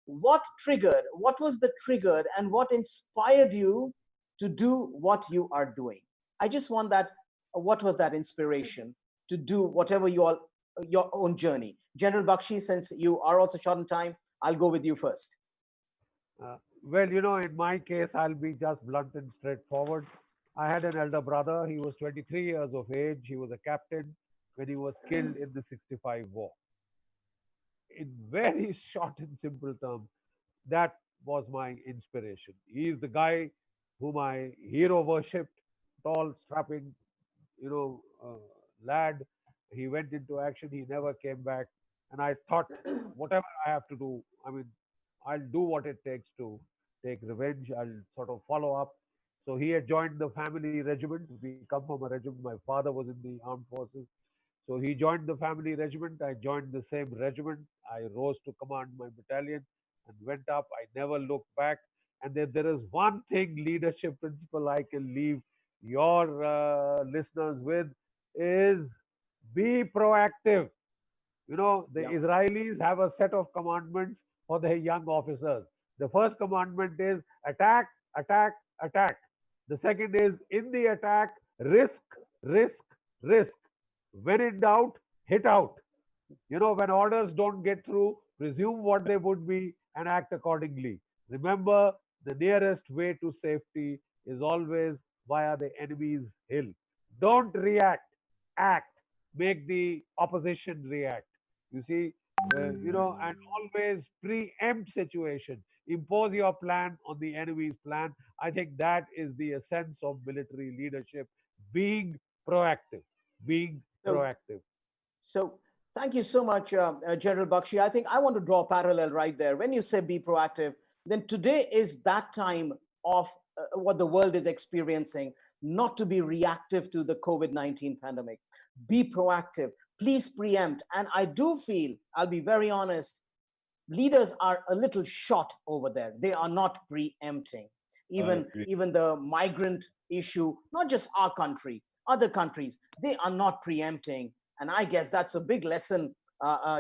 What was the trigger, and what inspired you to do what you are doing? I just want that. What was that inspiration to do whatever your own journey? General Bakshi, since you are also short on time, I'll go with you first. Well, in my case, I'll be just blunt and straightforward. I had an elder brother. He was 23 years of age. He was a captain when he was killed in the 65 war. In very short and simple terms, that was my inspiration. He is the guy whom I hero worshipped, tall, strapping, lad. He went into action. He never came back. And I thought, whatever I have to do, I'll do what it takes to take revenge. I'll sort of follow up. So he had joined the family regiment. We come from a regiment. My father was in the armed forces. So he joined the family regiment. I joined the same regiment. I rose to command my battalion and went up. I never looked back. And there is one thing, leadership principle, I can leave your listeners with is be proactive. The Israelis have a set of commandments for their young officers. The first commandment is attack, attack, attack. The second is in the attack, risk, risk, risk. When in doubt, hit out. When orders don't get through, presume what they would be and act accordingly. Remember, the nearest way to safety is always via the enemy's hill. Don't react, act. Make the opposition react. You see, and always preempt situation. Impose your plan on the enemy's plan. I think that is the essence of military leadership, being proactive, proactive. So thank you so much, General Bakshi. I think I want to draw a parallel right there. When you say be proactive, then today is that time of what the world is experiencing, not to be reactive to the COVID-19 pandemic. Be proactive. Please preempt. And I do feel, I'll be very honest, leaders are a little short over there. They are not preempting. Even the migrant issue, not just our country, other countries, they are not preempting. And I guess that's a big lesson,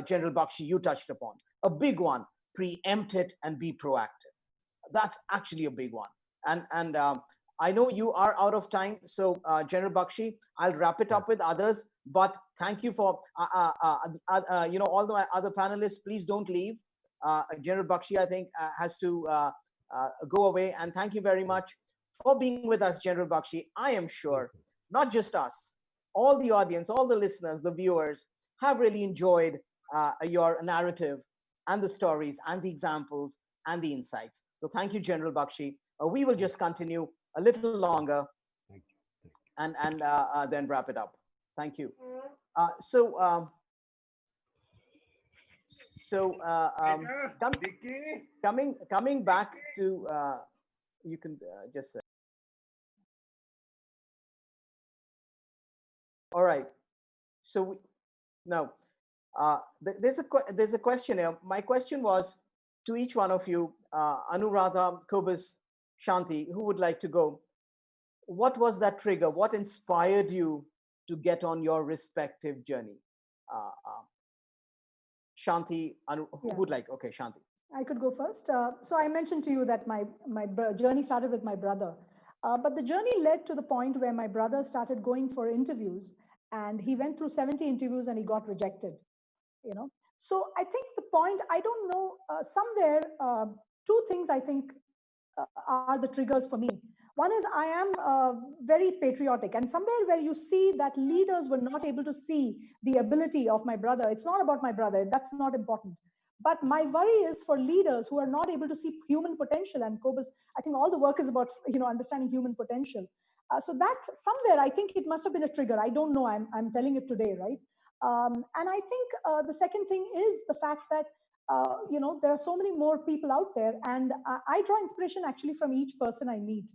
General Bakshi, you touched upon. A big one, preempt it and be proactive. That's actually a big one. And I know you are out of time. So General Bakshi, I'll wrap it up with others, but thank you for, all the other panelists, please don't leave. General Bakshi, I think, has to go away. And thank you very much for being with us, General Bakshi. I am sure, not just us, all the audience, all the listeners, the viewers have really enjoyed your narrative and the stories and the examples and the insights. So thank you, General Bakshi. We will just continue a little longer and then wrap it up. Thank you. Coming back to, you can just say. All right. So now there's a question here. My question was to each one of you, Anuradha, Kobus, Shanti, who would like to go? What was that trigger? What inspired you to get on your respective journey? Shanti, who would like? Okay, Shanti. I could go first. So I mentioned to you that my journey started with my brother. But the journey led to the point where my brother started going for interviews, and he went through 70 interviews and he got rejected. So I think the point, I don't know, somewhere, two things I think are the triggers for me. One is I am very patriotic, and somewhere where you see that leaders were not able to see the ability of my brother. It's not about my brother, that's not important. But my worry is for leaders who are not able to see human potential. And Kobus, I think all the work is about understanding human potential. So that somewhere I think it must have been a trigger. I don't know. I'm telling it today, right? And I think the second thing is the fact that there are so many more people out there, and I draw inspiration actually from each person I meet.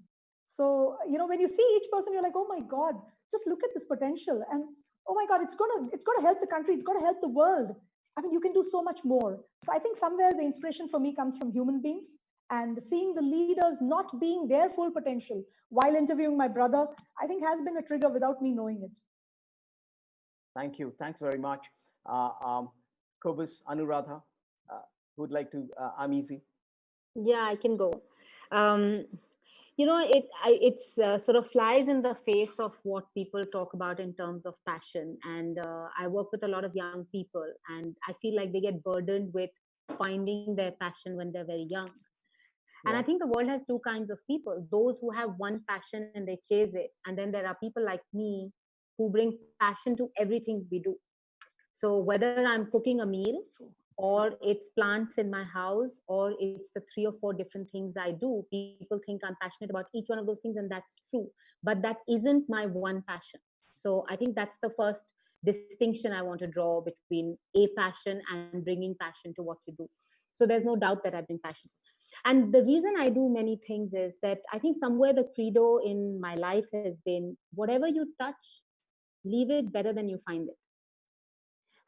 So when you see each person, you're like, oh my God, just look at this potential, and oh my God, it's gonna help the country, it's gonna help the world. I mean, you can do so much more. So I think somewhere the inspiration for me comes from human beings, and seeing the leaders not being their full potential while interviewing my brother, I think has been a trigger without me knowing it. Thank you. Thanks very much. Kobus, Anuradha, who would like to? I'm easy. Yeah, I can go. It's sort of flies in the face of what people talk about in terms of passion. And I work with a lot of young people, and I feel like they get burdened with finding their passion when they're very young. And I think the world has two kinds of people: those who have one passion and they chase it, and then there are people like me who bring passion to everything we do. So whether I'm cooking a meal, or it's plants in my house, or it's the 3 or 4 different things I do, people think I'm passionate about each one of those things, and that's true. But that isn't my one passion. So I think that's the first distinction I want to draw between a passion and bringing passion to what you do. So there's no doubt that I bring passion. And the reason I do many things is that I think somewhere the credo in my life has been, whatever you touch, leave it better than you find it.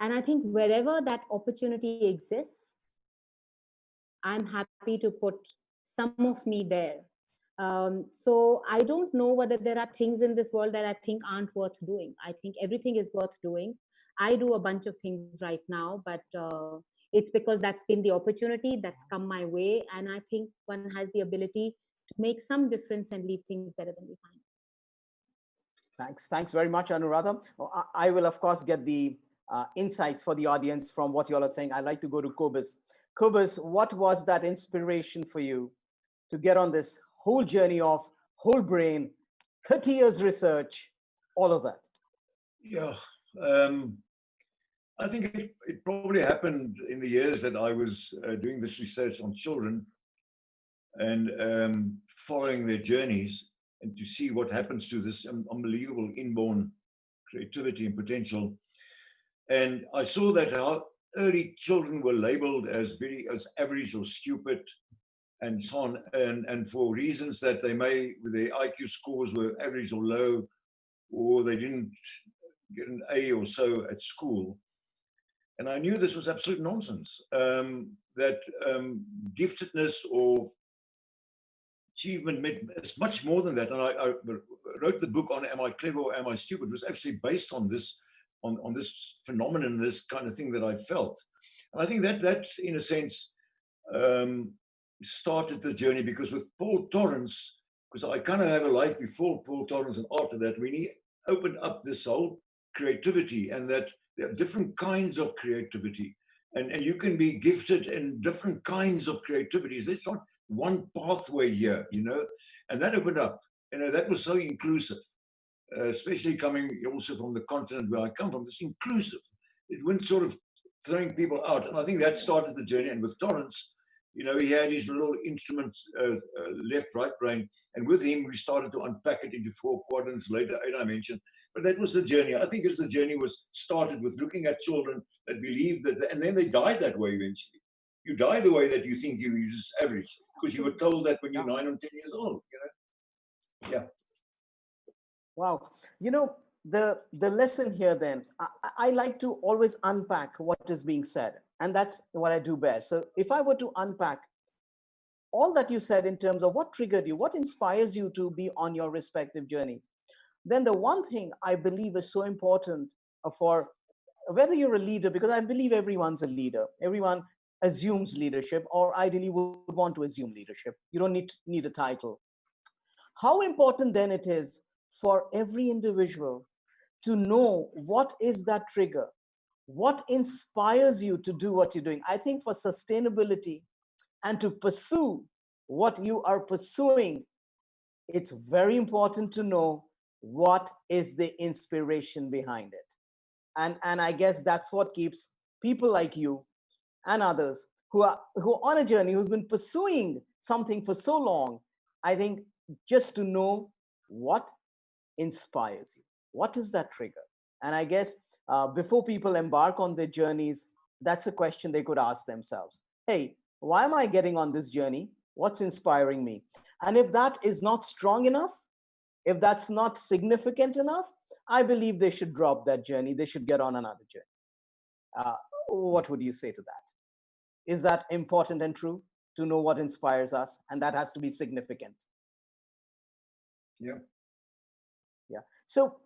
And I think wherever that opportunity exists, I'm happy to put some of me there. So I don't know whether there are things in this world that I think aren't worth doing. I think everything is worth doing. I do a bunch of things right now, but it's because that's been the opportunity that's come my way. And I think one has the ability to make some difference and leave things better than we find. Thanks very much, Anuradha. I will, of course, get the insights for the audience from what you all are saying. I'd like to go to Kobus. Kobus, what was that inspiration for you to get on this whole journey of whole brain, 30 years research, all of that? Yeah, I think it probably happened in the years that I was doing this research on children and following their journeys, and to see what happens to this unbelievable inborn creativity and potential. And I saw that how early children were labeled as average or stupid and so on, and for reasons that their IQ scores were average or low, or they didn't get an A or so at school. And I knew this was absolute nonsense, that giftedness or achievement is much more than that. And I wrote the book on Am I Clever or Am I Stupid? It was actually based on this, on this phenomenon, this kind of thing that I felt. And I think that in a sense started the journey, because with Paul Torrance, because I kind of have a life before Paul Torrance and after that, when he opened up this whole creativity, and that there are different kinds of creativity, and you can be gifted in different kinds of creativities. There's not one pathway here, and that opened up. That was so inclusive, especially coming also from the continent where I come from. It's inclusive. It went sort of throwing people out, and I think that started the journey. And with Torrance, he had his little instruments, left, right brain, and with him we started to unpack it into 4 quadrants, later 8 I mentioned. But that was the journey. I think the journey was started with looking at children that believe that, and then they died that way eventually. You die the way that you think you use average, because you were told that when you're 9 or 10 years old. Yeah. Wow. The lesson here then, I like to always unpack what is being said, and that's what I do best. So if I were to unpack all that you said in terms of what triggered you, what inspires you to be on your respective journeys, then the one thing I believe is so important for whether you're a leader, because I believe everyone's a leader, everyone assumes leadership or ideally would want to assume leadership. You don't need a title. How important then it is for every individual to know what is that trigger, what inspires you to do what you're doing. I think for sustainability and to pursue what you are pursuing, it's very important to know what is the inspiration behind it. And I guess that's what keeps people like you and others who are on a journey, who's been pursuing something for so long. I think just to know what inspires you, what is that trigger? And I guess before people embark on their journeys, that's a question they could ask themselves. Hey, why am I getting on this journey? What's inspiring me? And if that is not strong enough, if that's not significant enough, I believe they should drop that journey. They should get on another journey. What would you say to that? Is that important and true, to know what inspires us? And that has to be significant. Yeah. Yeah. So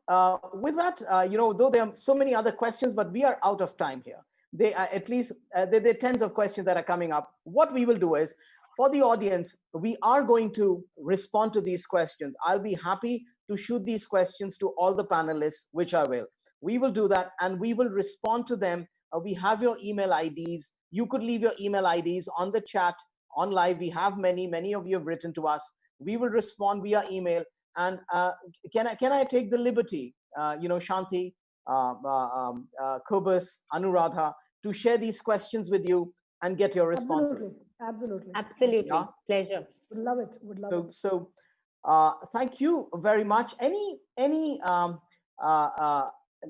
with that, though there are so many other questions, but we are out of time here. They are at least, there are tens of questions that are coming up. What we will do is, for the audience, we are going to respond to these questions. I'll be happy to shoot these questions to all the panelists, which I will. We will do that and we will respond to them. We have your email IDs. You could leave your email IDs on the chat, on live. We have many of you have written to us. We will respond via email. And can I take the liberty, Shanti, Kobus, Anuradha, to share these questions with you and get your responses? Absolutely. Yeah. Pleasure. Would love it. Would love it. So thank you very much. Any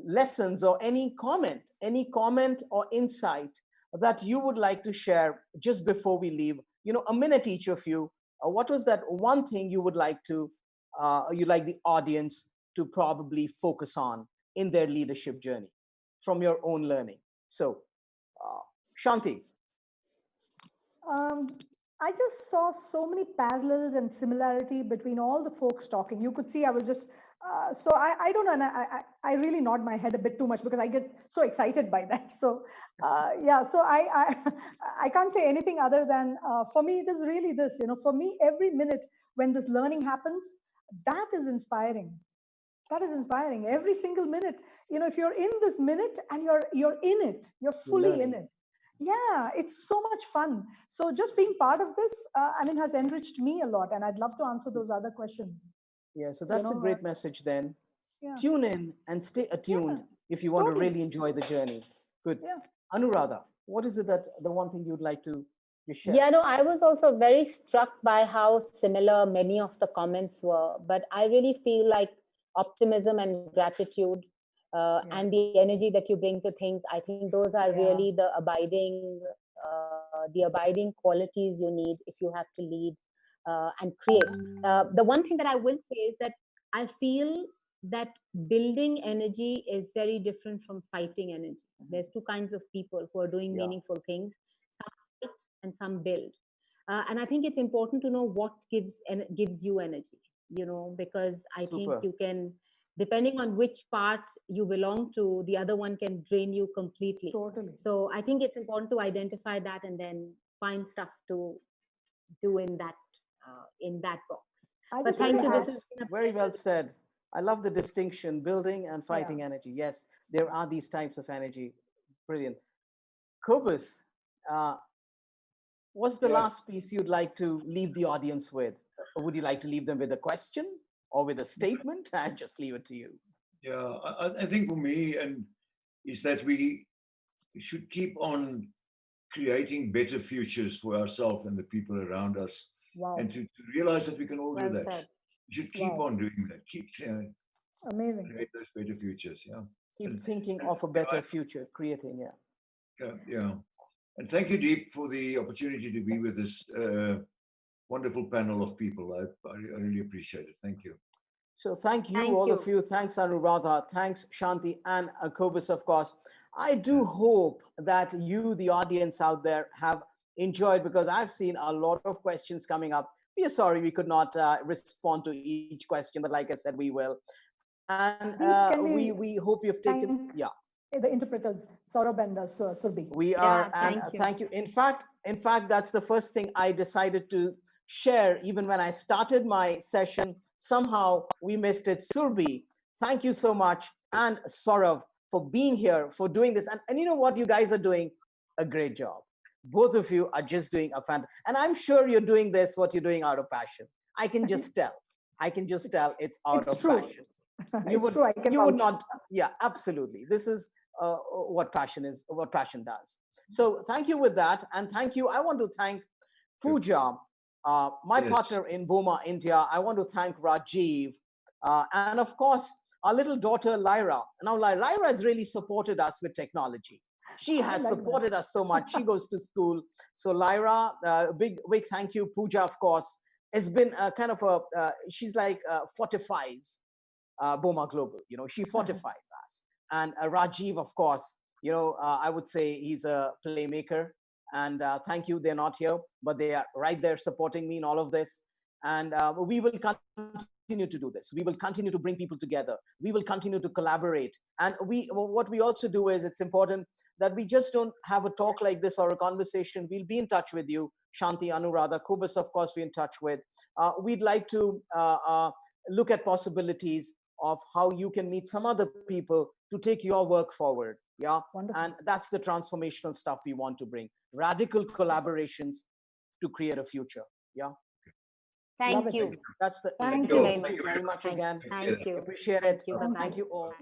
lessons or any comment or insight that you would like to share just before we leave? A minute each of you. What was that one thing you would like to you'd like the audience to probably focus on in their leadership journey from your own learning? So, Shanti. I just saw so many parallels and similarity between all the folks talking. You could see I was just, so I don't know, and I really nod my head a bit too much because I get so excited by that. So yeah, so I can't say anything other than, for me, it is really this, for me, every minute when this learning happens, that is inspiring. That is inspiring. Every single minute, if you're in this minute and you're in it, you're fully in it. Yeah, it's so much fun. So just being part of this, has enriched me a lot, and I'd love to answer those other questions. Yeah, so that's a great message then. Yeah. Tune in and stay attuned if you want to really enjoy the journey. Good. Yeah. Anuradha, what is it that the one thing you'd like to share? Yeah, no, I was also very struck by how similar many of the comments were, but I really feel like optimism and gratitude and the energy that you bring to things, I think those are really the abiding qualities you need if you have to lead and create. The one thing that I will say is that I feel that building energy is very different from fighting energy. There's two kinds of people who are doing meaningful things. Some fight and some build. And I think it's important to know what gives you energy, because I think you can, depending on which part you belong to, the other one can drain you completely. Totally. So I think it's important to identify that and then find stuff to do in that box. But thank you. This is very well said. I love the distinction, building and fighting energy. Yes, there are these types of energy. Brilliant. Kobus, what's the last piece you'd like to leave the audience with? Would you like to leave them with a question or with a statement? I just leave it to you. Yeah, I think for me, is that we should keep on creating better futures for ourselves and the people around us. Wow. And to realize that we can all do that. Said. We should keep on doing that. Keep amazing. Create those better futures. Yeah. Keep thinking of a better future, creating. Yeah. And thank you, Deep, for the opportunity to be with this wonderful panel of people. I really appreciate it. Thank you. So thank you, all of you. Thanks, Anuradha. Thanks, Shanti and Kobus, of course. I do hope that you, the audience out there, have enjoyed, because I've seen a lot of questions coming up. We are sorry we could not respond to each question, but like I said, we will. And we hope you've taken, yeah. The interpreters, Saurabh and Surbi. We are, and thank you. In fact, that's the first thing I decided to share. Even when I started my session, somehow we missed it. Surbi, thank you so much. And Saurabh, for being here, for doing this. And you know what? You guys are doing a great job. Both of you are just doing a fantastic, and I'm sure you're doing this, what you're doing out of passion. I can just tell. It's out of true. passion. You would not, yeah, absolutely. This is what passion is, what passion does. So thank you with that. And thank you. I want to thank Pooja, my partner in Boma, India. I want to thank Rajiv. And of course, our little daughter, Lyra. Now, Lyra has really supported us with technology. She has supported us so much. She goes to school. So Lyra, big thank you. Pooja, of course, has been kind of she's like fortifies Boma Global. You know, she fortifies us. And Rajiv, of course, you know, I would say he's a playmaker. And thank you. They're not here, but they are right there supporting me in all of this. And we will continue to do this. We will continue to bring people together. We will continue to collaborate. And what we also do is, it's important that we just don't have a talk like this or a conversation. We'll be in touch with you, Shanti, Anuradha, Kobus, of course, we're in touch with. We'd like to look at possibilities of how you can meet some other people to take your work forward. Yeah. Wonderful. And that's the transformational stuff we want to bring. Radical collaborations to create a future. Yeah. Thank you. That's the Thank you very much again. Thank you. Appreciate it. Thank you all.